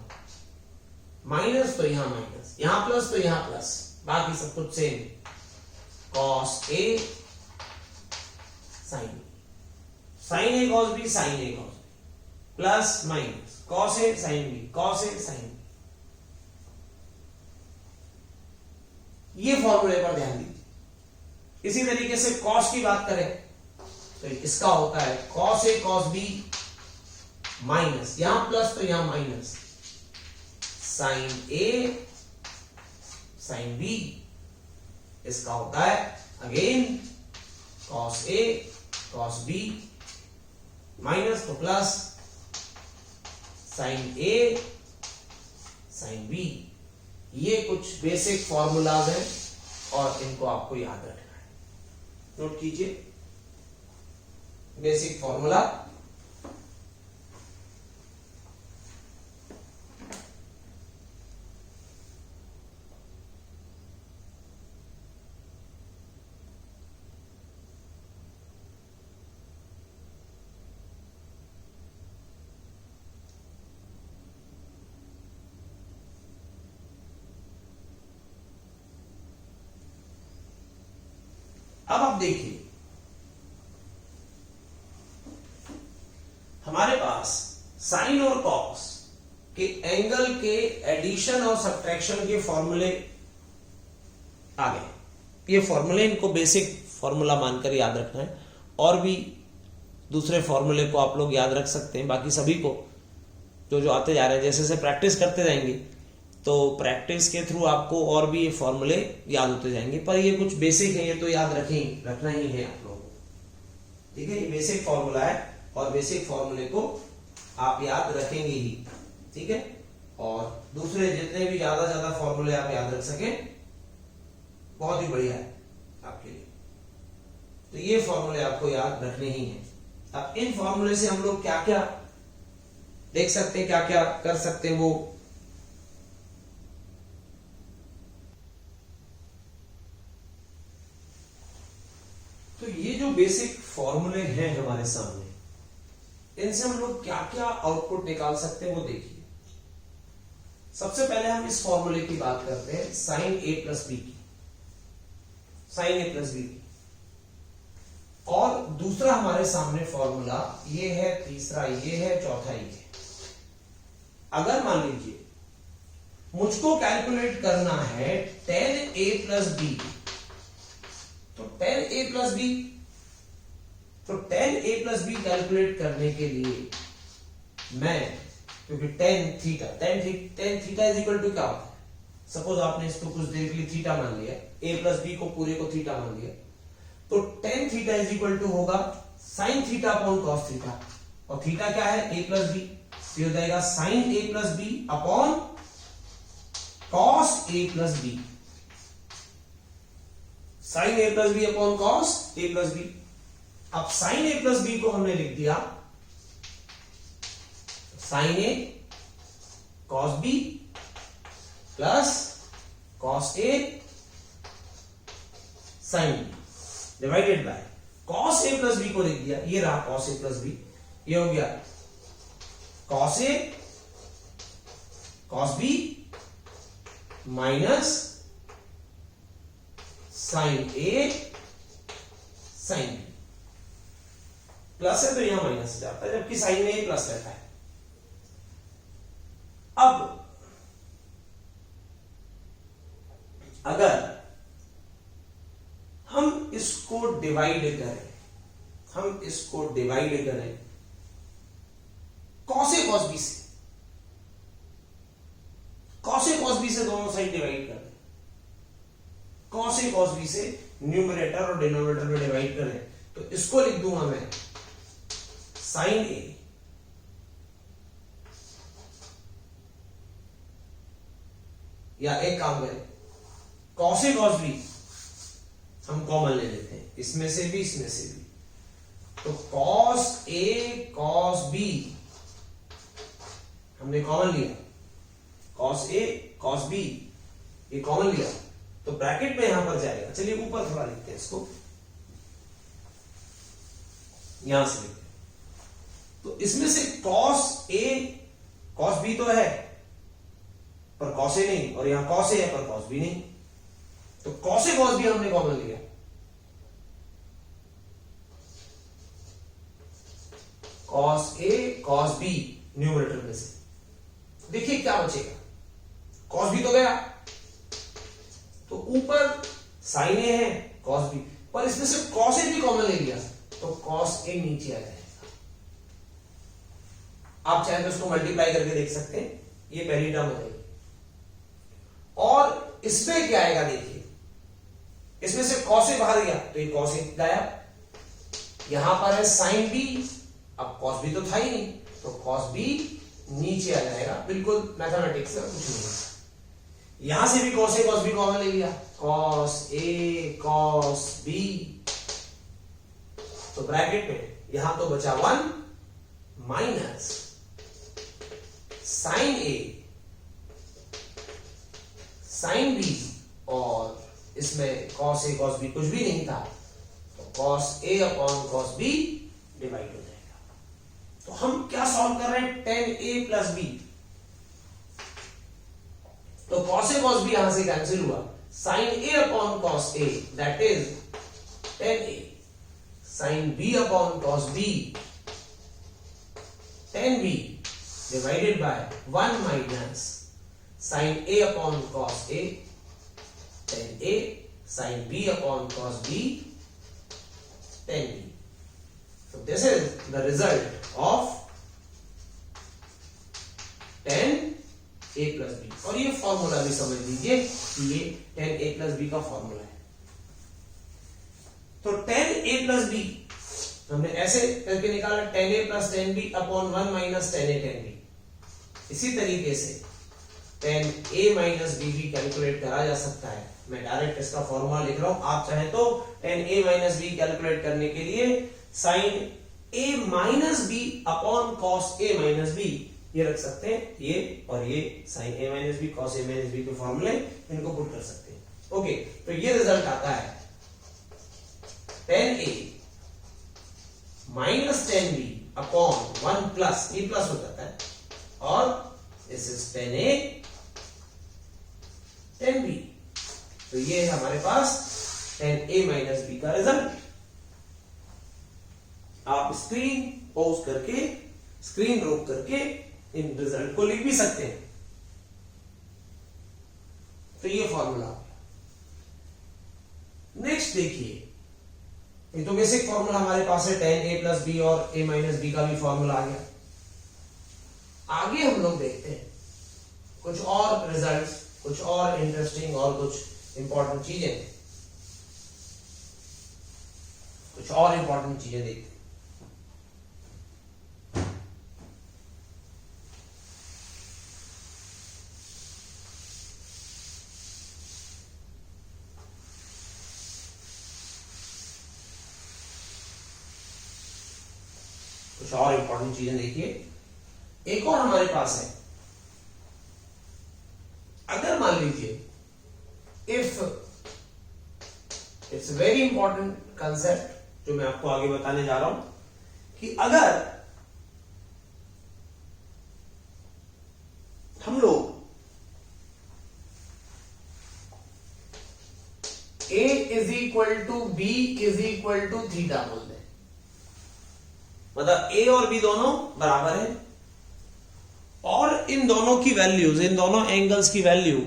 माइनस तो यहां माइनस, यहां प्लस तो यहां प्लस, बाकी सब कुछ same, cos A sine, sine A cos B, sine A cos B, plus minus cos A sine B, cos A sine B. ये फॉर्मूले पर ध्यान दीजिए। इसी तरीके से कॉस की बात करें तो इसका होता है cos a cos B minus, यहां प्लस तो यहां माइनस, साइन ए साइन बी। इसका होता है again cos a cos B minus तो प्लस साइन ए साइन बी। ये कुछ बेसिक फॉर्मूलाज हैं और इनको आपको याद रखना है। नोट कीजिए बेसिक फॉर्मूला। अब आप देखिए हमारे पास साइन और कॉस के एंगल के एडिशन और सब्ट्रैक्शन के फॉर्मूले आ गए। ये फॉर्मूले इनको बेसिक फॉर्मूला मानकर याद रखना है, और भी दूसरे फॉर्मूले को आप लोग याद रख सकते हैं। बाकी सभी को जो जो आते जा रहे हैं, जैसे जैसे प्रैक्टिस करते जाएंगे तो प्रैक्टिस के थ्रू आपको और भी ये फॉर्मूले याद होते जाएंगे। पर ये कुछ बेसिक है, ये तो याद रखना ही है आप लोगों को। ठीक है, ये बेसिक फॉर्मूला है और बेसिक फॉर्मूले को आप याद रखेंगे ही। ठीक है, और दूसरे जितने भी ज्यादा फॉर्मूले आप याद रख सकें बहुत ही बढ़िया है आपके लिए। तो ये फॉर्मूले आपको याद रखने ही हैं। अब इन फॉर्मूले से हम लोग क्या क्या देख सकते हैं, क्या क्या कर सकते हैं वो तो ये जो बेसिक फॉर्मूले हैं हमारे सामने, इनसे हम लोग क्या क्या आउटपुट निकाल सकते हैं वो देखिए। सबसे पहले हम इस फॉर्मूले की बात करते हैं साइन ए प्लस बी की, साइन ए प्लस बी की। और दूसरा हमारे सामने फॉर्मूला ये है, तीसरा ये है, चौथा ये है। अगर मान लीजिए मुझको कैलकुलेट करना है tan a प्लस बी, तो tan a प्लस बी, तो tan a plus b calculate करने के लिए मैं, क्योंकि tan theta is equal to क्या होता है, सपोज आपने इसको कुछ देर के लिए थीटा मान लिया, a प्लस बी को पूरे को थीटा मान लिया, तो tan theta is equal to होगा sine theta upon cos theta. और थीटा क्या है, a प्लस बी, तो हो जाएगा sine a plus B upon cos a plus B, sine A plus B upon cos A plus B. अब साइन ए प्लस बी को हमने लिख दिया sine A cos B plus cos A sine B divided by cos A plus B को लिख दिया, ये रहा कॉस ए प्लस बी, ये हो गया cos a cos B minus sine A sine B. Plus है तो यहां माइनस जाता है, जबकि साइन में ए प्लस रहता है। अब अगर हम इसको डिवाइड करें, हम इसको डिवाइड करें कॉस ए कॉस बी से, कॉस ए कॉस बी से दोनों साइड डिवाइड कर दें, कॉस ए कॉस बी से न्यूमरेटर और डिनोमिनेटर में डिवाइड करें, तो इसको लिख दूंगा मैं साइन ए या एक काम करें कॉस ए कॉस बी हम कॉमन ले लेते हैं, इसमें से भी इसमें से भी, तो कॉस ए कॉस बी हमने कॉमन लिया, कॉस ए कॉस बी ये कॉमन लिया, तो ब्रैकेट में यहां पर जाएगा। चलिए ऊपर थोड़ा लिखते हैं इसको, यहां से लिखते हैं, तो इसमें से कॉस ए कॉस बी तो है पर कॉस ए नहीं, और यहां कॉस ए है पर कॉस बी नहीं, तो कॉस ए कॉस बी हमने कॉमन लिया, cos a cos B numerator में से, देखिए क्या बचेगा, कॉस बी तो गया, तो ऊपर साइन ए है कॉस बी, पर इसमें से कॉस ए भी कॉमन ले लिया तो कॉस ए नीचे आ जाएगा। आप चाहे तो इसको मल्टीप्लाई करके देख सकते हैं, ये पहली टर्म हो जाएगी। और इसमें क्या आएगा देखिए, इसमें से कॉस ए बाहर गया तो ये कॉस ए गायब, यहां पर है साइन बी, अब कॉस बी तो था ही नहीं तो कॉस बी नीचे आ जाएगा, बिल्कुल मैथमेटिक्स से कुछ नहीं। यहां से भी cos a cos B common ले लिया, कॉस ए कॉस बी, तो ब्रैकेट में यहां तो बचा 1 माइनस साइन ए साइन बी, और इसमें कॉस ए कॉस बी कुछ भी नहीं था तो कॉस ए अपॉन कॉस बी डिवाइड हो जाएगा। तो हम क्या सॉल्व कर रहे हैं, tan a प्लस बी, तो कॉस ए कॉस बी यहां से कैंसिल हुआ, sine a upon cos a that is tan a, sine b upon cos b tan b divided by 1 minus sine a upon cos a tan a, sine b upon cos b tan b। So this is the result of tan a plus b, और ये फॉर्मूला भी समझ लीजिए कि ये tan a plus b का फॉर्मूला है। तो tan a plus b हमने ऐसे करके निकाला, tan a plus tan b upon 1 minus tan a tan b। इसी तरीके से tan a माइनस b भी कैलकुलेट करा जा सकता है, मैं डायरेक्ट इसका फॉर्मूला लिख रहा हूं, आप चाहे तो tan a minus b calculate करने के लिए sine a minus b upon cos a minus b ये रख सकते हैं, ये और ये sine a minus b cos a minus b के फॉर्मूले इनको पुट कर सकते हैं। ओके, तो ये रिजल्ट आता है tan a minus tan b upon 1 plus, ये प्लस हो जाता है, और this is tan a tan b। तो ये है हमारे पास tan a माइनस b का रिजल्ट। आप स्क्रीन पॉज करके, स्क्रीन रोक करके इन रिजल्ट को लिख भी सकते हैं। तो ये फॉर्मूला। नेक्स्ट देखिए, ये तो बेसिक फॉर्मूला हमारे पास है, tan a प्लस बी और a माइनस बी का भी फॉर्मूला आ गया। आगे हम लोग देखते हैं कुछ और रिजल्ट्स, कुछ और इंटरेस्टिंग और कुछ इंपॉर्टेंट चीजें, कुछ और इंपॉर्टेंट चीजें देखते हैं। कुछ और इंपॉर्टेंट चीजें देखिए। एक और हमारे पास है, अगर मान लीजिए if, it's very important concept जो मैं आपको आगे बताने जा रहा हूं, कि अगर हम लोग a is equal to b is equal to theta बोल दें, मतलब a और b दोनों बराबर है और इन दोनों की वैल्यूज, इन दोनों एंगल्स की वैल्यू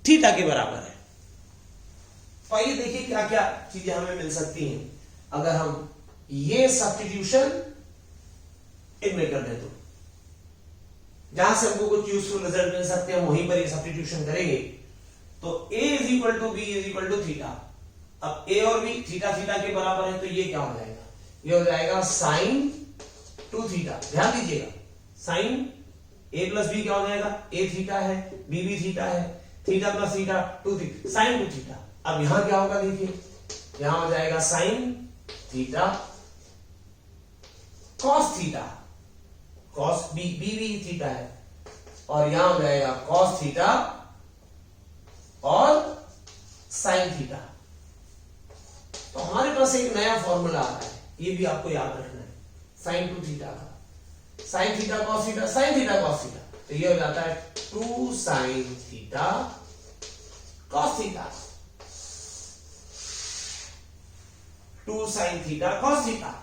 थीटा के बराबर है। तो आइए देखिए क्या क्या चीजें हमें मिल सकती हैं अगर हम ये सब्स्टिट्यूशन इनमें कर दें। तो जहां से हमको कुछ यूजफुल रिजल्ट मिल सकते हैं, हम वहीं पर ये सब्स्टिट्यूशन करेंगे। तो a is equal to b is equal to theta. अब a और b थीटा थीटा के बराबर है, तो ये क्या हो जाएगा, ये हो जाएगा साइन 2 थीटा। ध्यान दीजिएगा, साइन a प्लस बी क्या हो जाएगा, a थीटा है, b भी थीटा है, theta plus theta 2 theta, sine 2 theta. अब यहां क्या होगा देखिए, यहां हो जाएगा sine theta cos theta, cos b भी थीटा है, और यहां हो जाएगा कॉस थीटा और साइन थीटा। तो हमारे पास एक नया फॉर्मूला आ रहा है, ये भी आपको याद रखना है, साइन 2 थीटा का, sign theta cos theta, sign theta cos theta. तो ये हो जाता है 2 sign theta cos theta, 2 sin theta cos theta.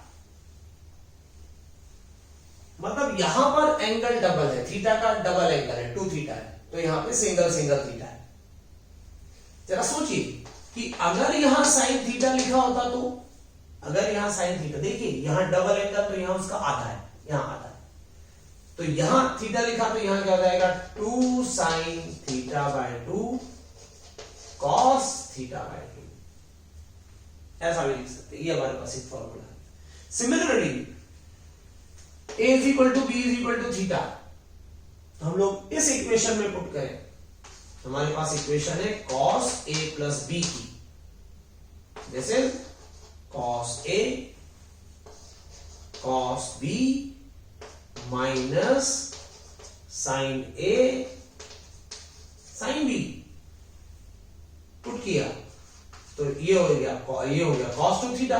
मतलब यहां पर एंगल डबल है, थीटा का डबल एंगल है, 2 थीटा है, तो यहां पे सिंगल सिंगल थीटा है। जरा सोचिए कि अगर यहां साइन थीटा लिखा होता तो, अगर यहां साइन थीटा, देखिए यहां डबल एंगल तो यहां उसका आधा है, यहां आधा है, तो यहां थीटा लिखा तो यहां क्या हो जाएगा 2 sin theta by 2 cos theta by 2, ऐसा भी लिख सकते हैं। ये हमारे पास एक फॉर्मूला है। Similarly a is equal to b is equal to theta, तो हम लोग इस इक्वेशन में पुट करें, हमारे पास इक्वेशन है cos a प्लस बी की, जैसे cos a cos b minus sin a sin b, put किया तो ये हो गया cos 2 theta,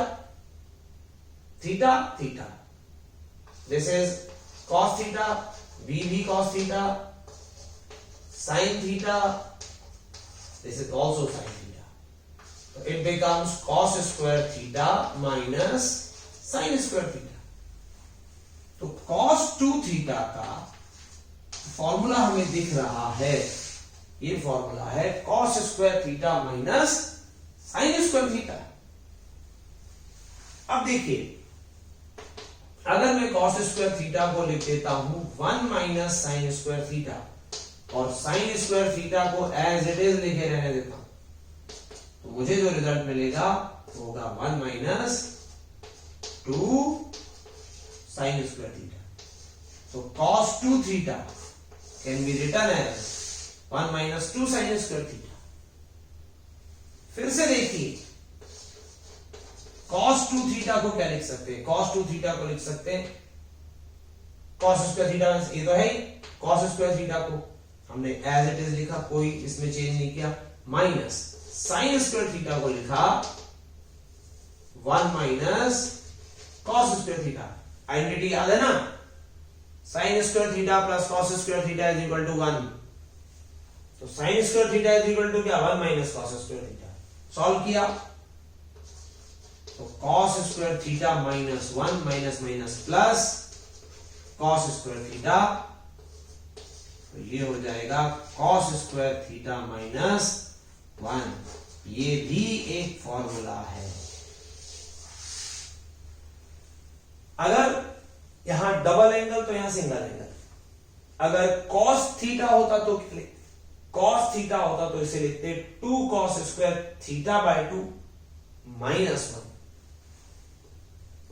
theta theta, this is cos theta, b भी cos theta, sin theta, this is also sin theta, so it becomes cos square theta minus sin square theta। तो cos 2 थीटा का फॉर्मूला हमें दिख रहा है, ये फॉर्मूला है cos square theta minus sin square theta. अब देखिए, अगर मैं cos स्क्वायर थीटा को लिख देता हूं 1 माइनस sin स्क्वायर थीटा, और sin स्क्वायर थीटा को एज इट इज लिखे रहने देता हूं, तो मुझे जो रिजल्ट मिलेगा वो होगा 1 माइनस 2 sin स्क्वायर थीटा। तो cos 2 theta can be written as 1 minus 2 sin square theta. फिर से देखिए, cos 2 थीटा को क्या लिख सकते हैं, cos 2 थीटा को लिख सकते हैं cos स्क्वायर थीटा, ये तो है ही, cos स्क्वायर थीटा को हमने एज इट इज लिखा, कोई इसमें चेंज नहीं किया, माइनस sin स्क्वायर थीटा को लिखा 1 minus cos square theta. Identity याद है ना, sin square theta plus cos square theta is equal to 1, तो sin square theta is equal to क्या 1 minus cos square theta. Solve किया तो cos square theta minus 1 minus minus plus cos square theta, तो ये हो जाएगा cos स्क्वायर थीटा माइनस 1। ये भी एक फॉर्मूला है। अगर यहां डबल एंगल तो यहां सिंगल एंगल, अगर cos थीटा होता तो cos थीटा होता तो इसे लिखते 2 cos square theta by 2 minus 1।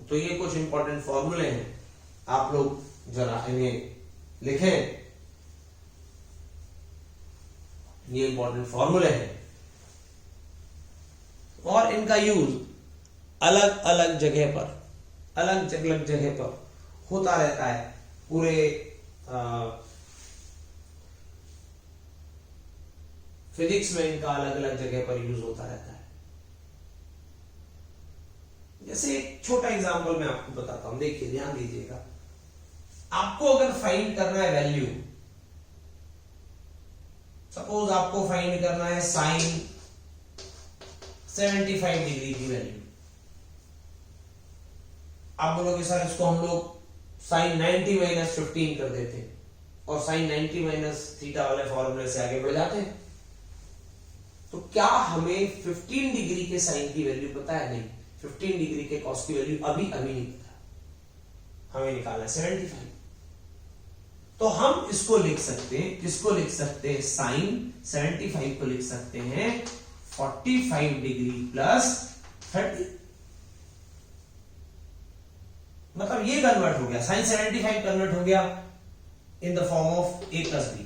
तो ये कुछ इंपॉर्टेंट फॉर्मूले हैं, आप लोग जरा इन्हें लिखें, ये इंपॉर्टेंट फॉर्मूले हैं और इनका यूज अलग अलग जगह पर होता रहता है। पूरे फिजिक्स में इनका अलग अलग जगह पर यूज होता रहता है। जैसे एक छोटा एग्जांपल मैं आपको बताता हूं, देखिए ध्यान दीजिएगा। आपको अगर फाइंड करना है वैल्यू, सपोज आपको फाइंड करना है साइन 75 डिग्री की वैल्यू, आप बोलोगे सर इसको हम लोग साइन 90 माइनस 15 कर देते हैं और साइन 90 माइनस थीटा वाले फॉर्मूले से आगे बढ़ जाते हैं। तो क्या हमें 15 डिग्री के साइन की वैल्यू पता है? नहीं। 15 डिग्री के कॉस की वैल्यू अभी नहीं पता, हमें निकालना है 75। तो हम इसको लिख सकते हैं, किसको लिख सकते हैं? साइन 75 को लिख सकते हैं 45 डिग्री प्लस 30, मतलब ये कन्वर्ट हो गया, साइन 75 कन्वर्ट हो गया in the form of a plus B.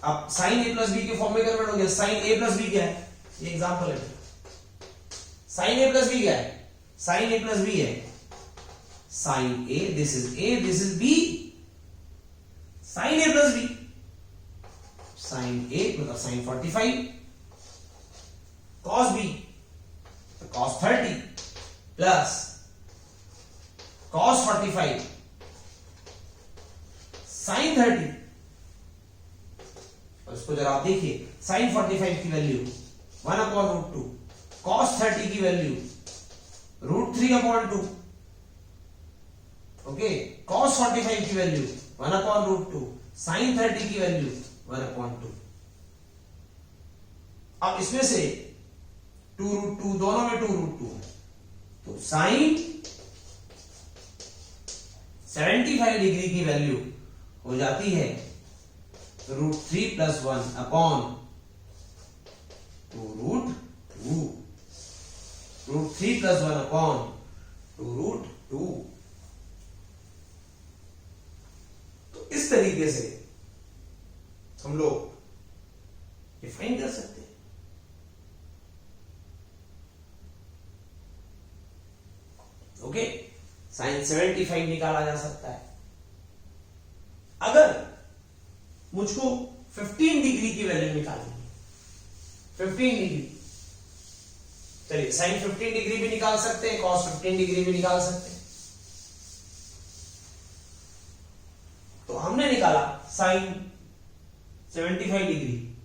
अब साइन a प्लस बी के फॉर्म में कन्वर्ट हो गया। साइन a प्लस बी क्या है? ये एग्जांपल है। साइन a प्लस बी क्या है? साइन a प्लस बी है sine a, this is b, sine a plus B, sine a मतलब साइन 45, कॉस b तो कॉस 30 प्लस cos 45 sin 30। और इसको जरा आप देखिए, साइन 45 की वैल्यू 1/√2, cos 30 की वैल्यू √3/2, ओके, cos 45 की वैल्यू 1/√2, साइन 30 की वैल्यू 1/2। अब इसमें से 2√2 दोनों में 2√2 है, तो साइन 75 डिग्री की वैल्यू हो जाती है √3 + 1/2, √3 + 1/2। तो इस तरीके से हम लोग डिफाइन कर सकते हैं। ओके, साइन 75 निकाला जा सकता है। अगर मुझको 15 डिग्री की वैल्यू निकालनी है, 15 डिग्री, चलिए साइन 15 डिग्री भी निकाल सकते हैं, कॉस 15 डिग्री भी निकाल सकते हैं। तो हमने निकाला साइन 75 डिग्री।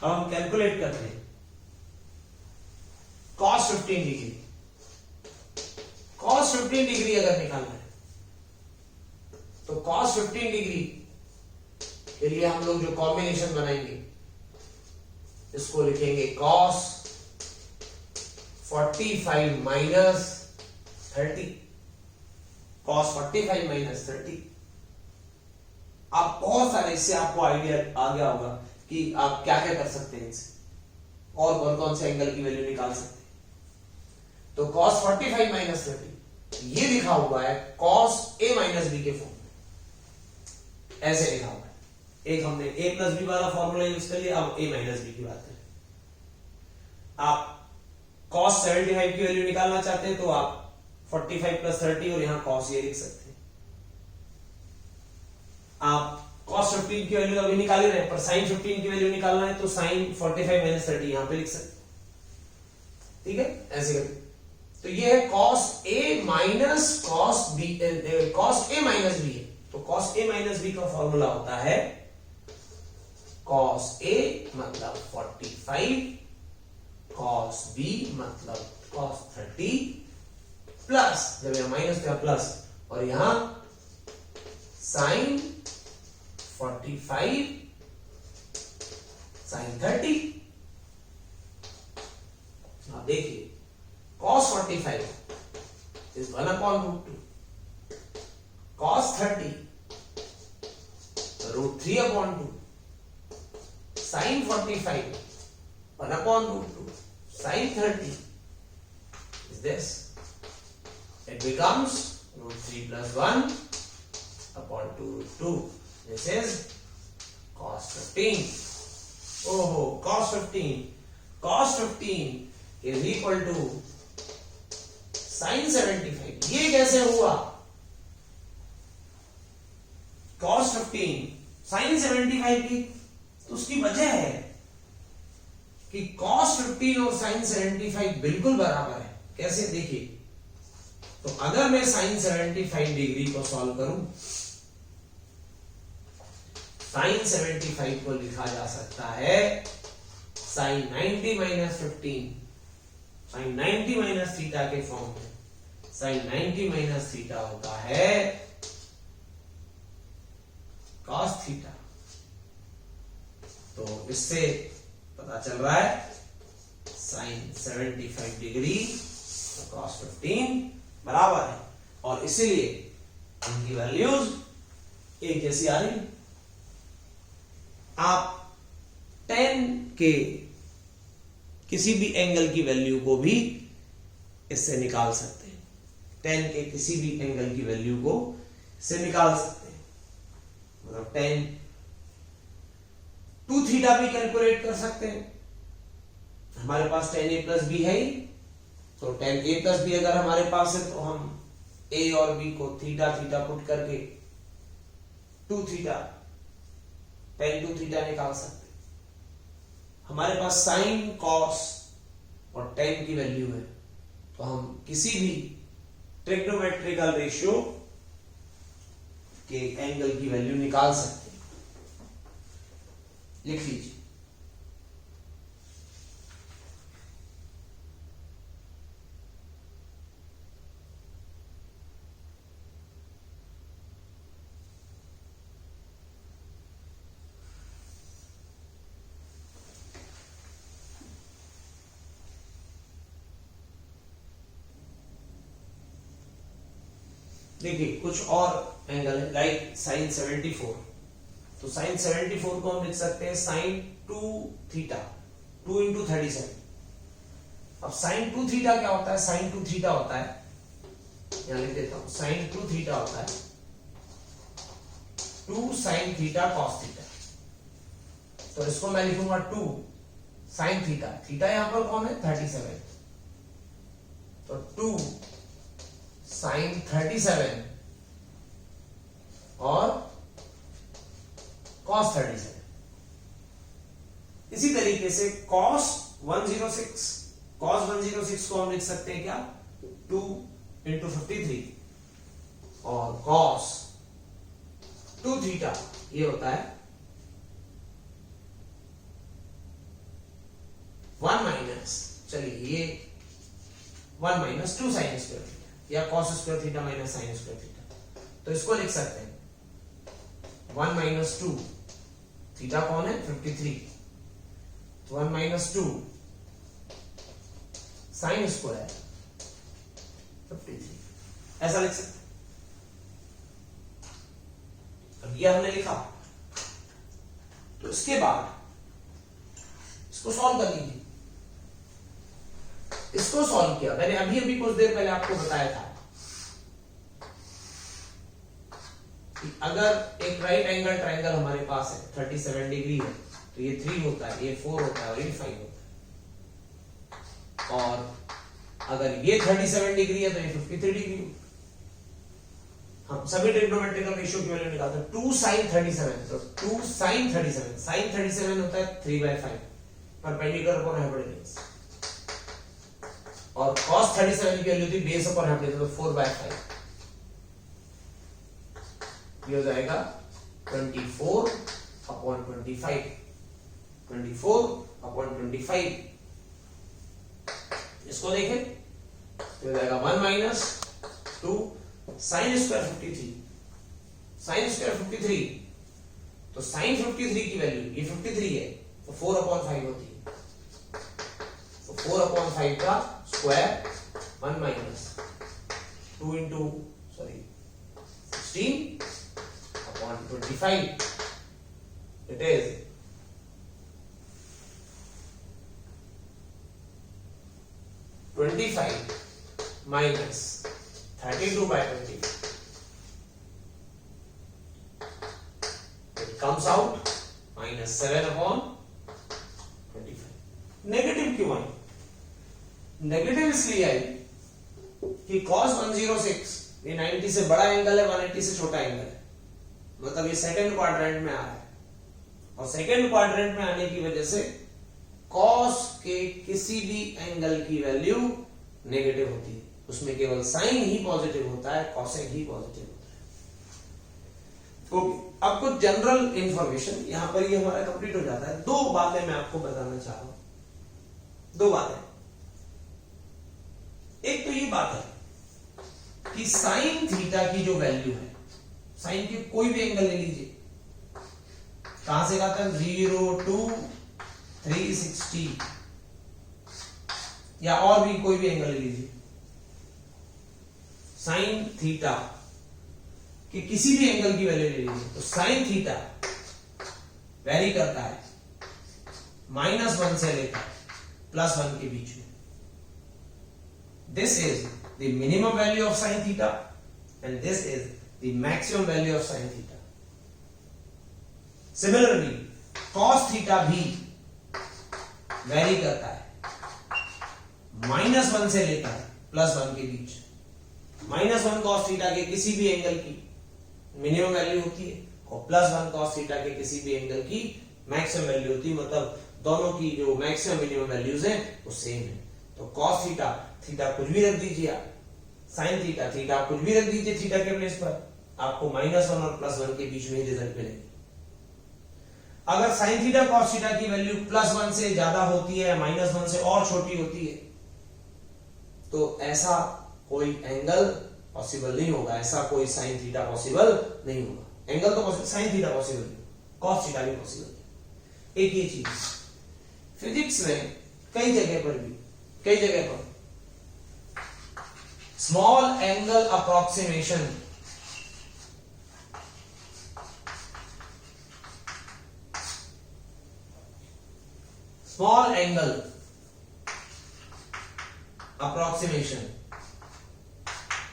अब हम कैलकुलेट करते हैं कॉस 15 डिग्री। कॉस 15 डिग्री अगर निकालना है तो कॉस 15 डिग्री के लिए हम लोग जो कॉम्बिनेशन बनाएंगे इसको लिखेंगे कॉस 45 माइनस 30, कॉस 45 माइनस 30। आप बहुत सारे, इससे आपको आइडिया आ गया होगा कि आप क्या क्या कर सकते हैं इससे और कौन कौन से एंगल की वैल्यू निकाल सकते हैं। तो cos 45 माइनस 30 ये लिखा हुआ है cos a माइनस बी के फॉर्म में, ऐसे लिखा हुआ है। एक हमने a प्लस बी वाला फॉर्मूला यूज कर लिया, अब a माइनस बी की बात करें। आप cos 75 की वैल्यू निकालना चाहते हैं तो आप 45 + 30 और यहां cos ये लिख सकते हैं। आप cos 15 की वैल्यू अभी निकाल ही रहे हैं, पर sin 15 की वैल्यू निकालना है तो sin 45 माइनस 30 यहां पे लिख सकते हैं। ठीक है, ऐसे करके तो ये है cos a minus cos b, cos a minus b है। तो cos a माइनस b का फॉर्मूला होता है cos a मतलब 45, cos b मतलब cos 30 प्लस, जब यहां माइनस तो प्लस, और यहां sin 45 sin 30। आप देखिए cos 45 is 1/√2, cos 30 √3/2, sin 45 1/√2, sin 30 is this. It becomes √3 + 1/2√2. This is cos 15. Oh, cos 15. Cos 15 is equal to sin 75। ये कैसे हुआ? cos 15 sin 75 की तो उसकी वजह है कि cos 15 और sin 75 बिल्कुल बराबर है। कैसे, देखिए, तो अगर मैं sin 75 डिग्री को सॉल्व करूं, sin 75 को लिखा जा सकता है sin 90 minus 15, sin 90 minus theta के फॉर्म में। sin 90 माइनस थीटा होता है cos थीटा। तो इससे पता चल रहा है sin 75 डिग्री cos 15 बराबर है, और इसीलिए इनकी वैल्यूज एक जैसी आ रही। आप tan के किसी भी एंगल की वैल्यू को भी इससे निकाल सकते हैं। tan के किसी भी एंगल की वैल्यू को इससे निकाल सकते हैं। मतलब tan 2 थीटा भी कैलकुलेट कर सकते हैं। हमारे पास tan a प्लस बी है ही, तो tan a प्लस बी अगर हमारे पास है तो हम a और b को थीटा थीटा पुट करके 2 थीटा tan 2 थीटा निकाल सकते हैं। हमारे पास साइन, कॉस और tan की वैल्यू है, तो हम किसी भी ट्रिग्नोमेट्रिकल रेशियो के एंगल की वैल्यू निकाल सकते हैं। लिख लीजिए देखिए कुछ और एंगल है लाइक साइन 74, तो साइन 74 को हम लिख सकते हैं साइन 2 थीटा 2 इंटू 37। अब साइन 2 थीटा क्या होता है, साइन 2 थीटा होता है, यहां लिख देता हूं, साइन 2 थीटा होता है 2 साइन थीटा कॉस थीटा। तो इसको मैं लिखूंगा 2 साइन थीटा, थीटा यहां पर कौन है 37, तो 2 साइन 37 और cos 37। इसी तरीके से cos 106 को हम लिख सकते हैं क्या 2 इंटू 53 और cos 2 थीटा ये होता है 1 माइनस, चलिए ये 1 माइनस 2 साइन स्क्वायर थीटा या cos square theta minus sine square theta. तो इसको लिख सकते हैं 1 माइनस 2 थीटा कौन है 53, तो 1 माइनस 2 साइन स्क्वायर 53, ऐसा लिख सकते। अब ये हमने लिखा, तो इसके बाद इसको सॉल्व कर लीजिए। इसको सॉल्व किया मैंने अभी कुछ देर पहले आपको बताया था कि अगर एक राइट एंगल ट्रायंगल हमारे पास है 37 डिग्री है, तो ये 3 होता है, ये 4 होता है और ये 5 होता है। और अगर ये 37 डिग्री है तो ये 53 डिग्री। हम सभी ट्रिग्नोमेट्रिकल रेशियो की वैल्यू निकालते हैं। 2 sin 37, तो 2 sin 37, sin 37 होता है 3/5 परपेंडिकुलर अपॉन हाइपोटेन्यूज, और cos 37 की वैल्यू थी बेस अपॉन हाइपोटेन्यूज, तो 4/5। ये हो जाएगा 24/25, 24/25। इसको देखें तो हो जाएगा 1 minus 2 sine square 53, sine square 53, तो साइन 53 की वैल्यू ये 53 है तो 4/5 होती है, तो 4/5 का square 1 minus 2 into 16/25, it is 25 minus 32/25. It comes out minus 7/25. Negative क्यों आई? नेगेटिव इसलिए आई कि cos 106 ये 90 से बड़ा एंगल है, 180 से छोटा एंगल है, मतलब ये सेकंड क्वाड्रेंट में आ रहा है, और सेकंड क्वाड्रेंट में आने की वजह से cos के किसी भी एंगल की वैल्यू नेगेटिव होती है, उसमें केवल साइन ही पॉजिटिव होता है, cosec ही पॉजिटिव होता है। ओके, अब कुछ जनरल इंफॉर्मेशन यहां पर ये हमारा कंप्लीट हो जाता है। 2 बातें मैं आपको बताना चाह रहा हूं, 2 बातें। एक तो ये बात है कि साइन थीटा की जो वैल्यू है, साइन की कोई भी एंगल ले लीजिए, कहां से आता है 0 to 360 या और भी कोई भी एंगल ले लीजिए, साइन थीटा कि किसी भी एंगल की वैल्यू ले लीजिए, तो साइन थीटा वेरी करता है -1 से लेकर +1 के बीच में। This is the minimum value of sine theta and this is the maximum value of sine theta. Similarly cos theta भी वेरी करता है -1 से लेकर +1 के बीच। -1 cos थीटा के किसी भी एंगल की मिनिमम वैल्यू होती है और +1 cos थीटा के किसी भी एंगल की मैक्सिमम वैल्यू होती है, मतलब दोनों की जो मैक्सिमम मिनिमम वैल्यूज हैं वो सेम है। तो cos थीटा, थीटा कुछ भी रख दीजिए आप, साइन थीटा, थीटा कुछ भी रख दीजिए थीटा के प्लेस पर, आपको -1 और +1 के बीच में रिजल्ट मिलेगा। अगर साइन थीटा cos थीटा की वैल्यू +1 से ज्यादा होती है, -1 से और छोटी होती है, तो ऐसा कोई एंगल पॉसिबल नहीं होगा, ऐसा कोई साइन थीटा पॉसिबल नहीं होगा। एंगल तो पॉसिबल, साइन थीटा पॉसिबल नहीं, cos थीटा भी पॉसिबल नहीं। एक ये चीज फिजिक्स में कई जगह पर small angle approximation small angle approximation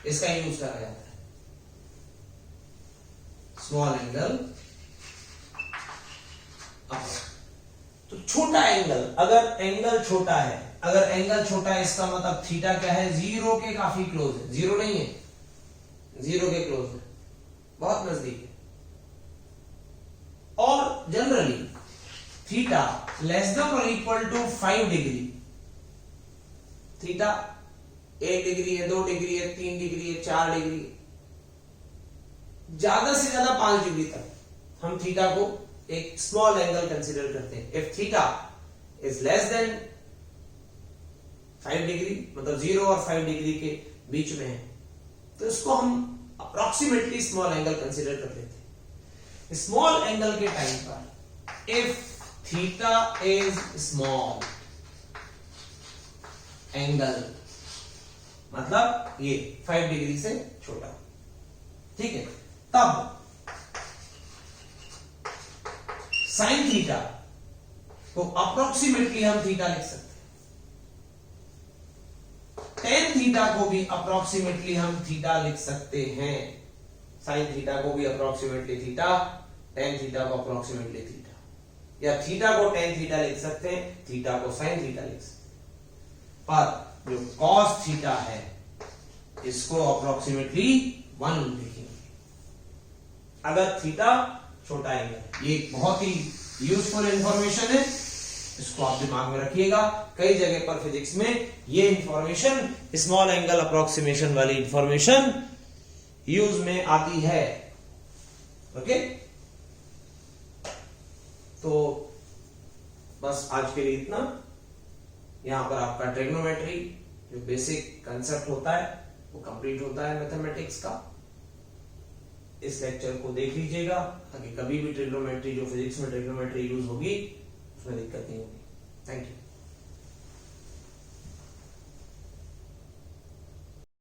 इसका यूज करा जाता है। स्मॉल एंगल तो छोटा एंगल, अगर एंगल छोटा है, अगर एंगल छोटा है इसका मतलब थीटा क्या है, जीरो के काफी क्लोज है, जीरो नहीं है, जीरो के क्लोज है, बहुत नजदीक है। और जनरली थीटा लेस देन और equal to 5 degree, theta 1 degree है, 2 डिग्री है, 3 डिग्री है, 4 डिग्री, ज्यादा से ज्यादा 5 डिग्री तक हम थीटा को एक स्मॉल एंगल कंसीडर करते हैं। If theta is less than 5 degree, मतलब 0 और 5 डिग्री के बीच में है, तो इसको हम अप्रोक्सीमेटली स्मॉल एंगल कंसीडर कर लेते हैं। स्मॉल एंगल के टाइम पर if theta is small angle, मतलब ये 5 डिग्री से छोटा, ठीक है, तब साइन थीटा को अप्रोक्सीमेटली हम थीटा लिख सकते हैं। टेन थीटा को भी अप्रोक्सीमेटली हम थीटा लिख सकते हैं। साइन थीटा को भी अप्रोक्सीमेटली थीटा, टेन थीटा को अप्रोक्सीमेटली थीटा, या थीटा को टेन थीटा लिख सकते हैं, थीटा को साइन थीटा लिख सकते हैं। पर जो कॉस थीटा है इसको अप्रोक्सीमेटली 1 लिखेंगे अगर थीटा छोटा एंगल। ये बहुत ही यूजफुल इंफॉर्मेशन है, इसको आप दिमाग में रखिएगा। कई जगह पर फिजिक्स में ये इंफॉर्मेशन, स्मॉल एंगल अप्रोक्सीमेशन वाली इंफॉर्मेशन यूज में आती है। ओके, तो बस आज के लिए इतना। यहां पर आपका ट्रिग्नोमेट्री जो बेसिक कंसेप्ट होता है वो कंप्लीट होता है मैथमेटिक्स का। इस लेक्चर को देख लीजिएगा ताकि कभी भी ट्रिग्नोमेट्री, जो फिजिक्स में ट्रिग्नोमेट्री यूज होगी उसमें दिक्कत नहीं होगी। Thank you.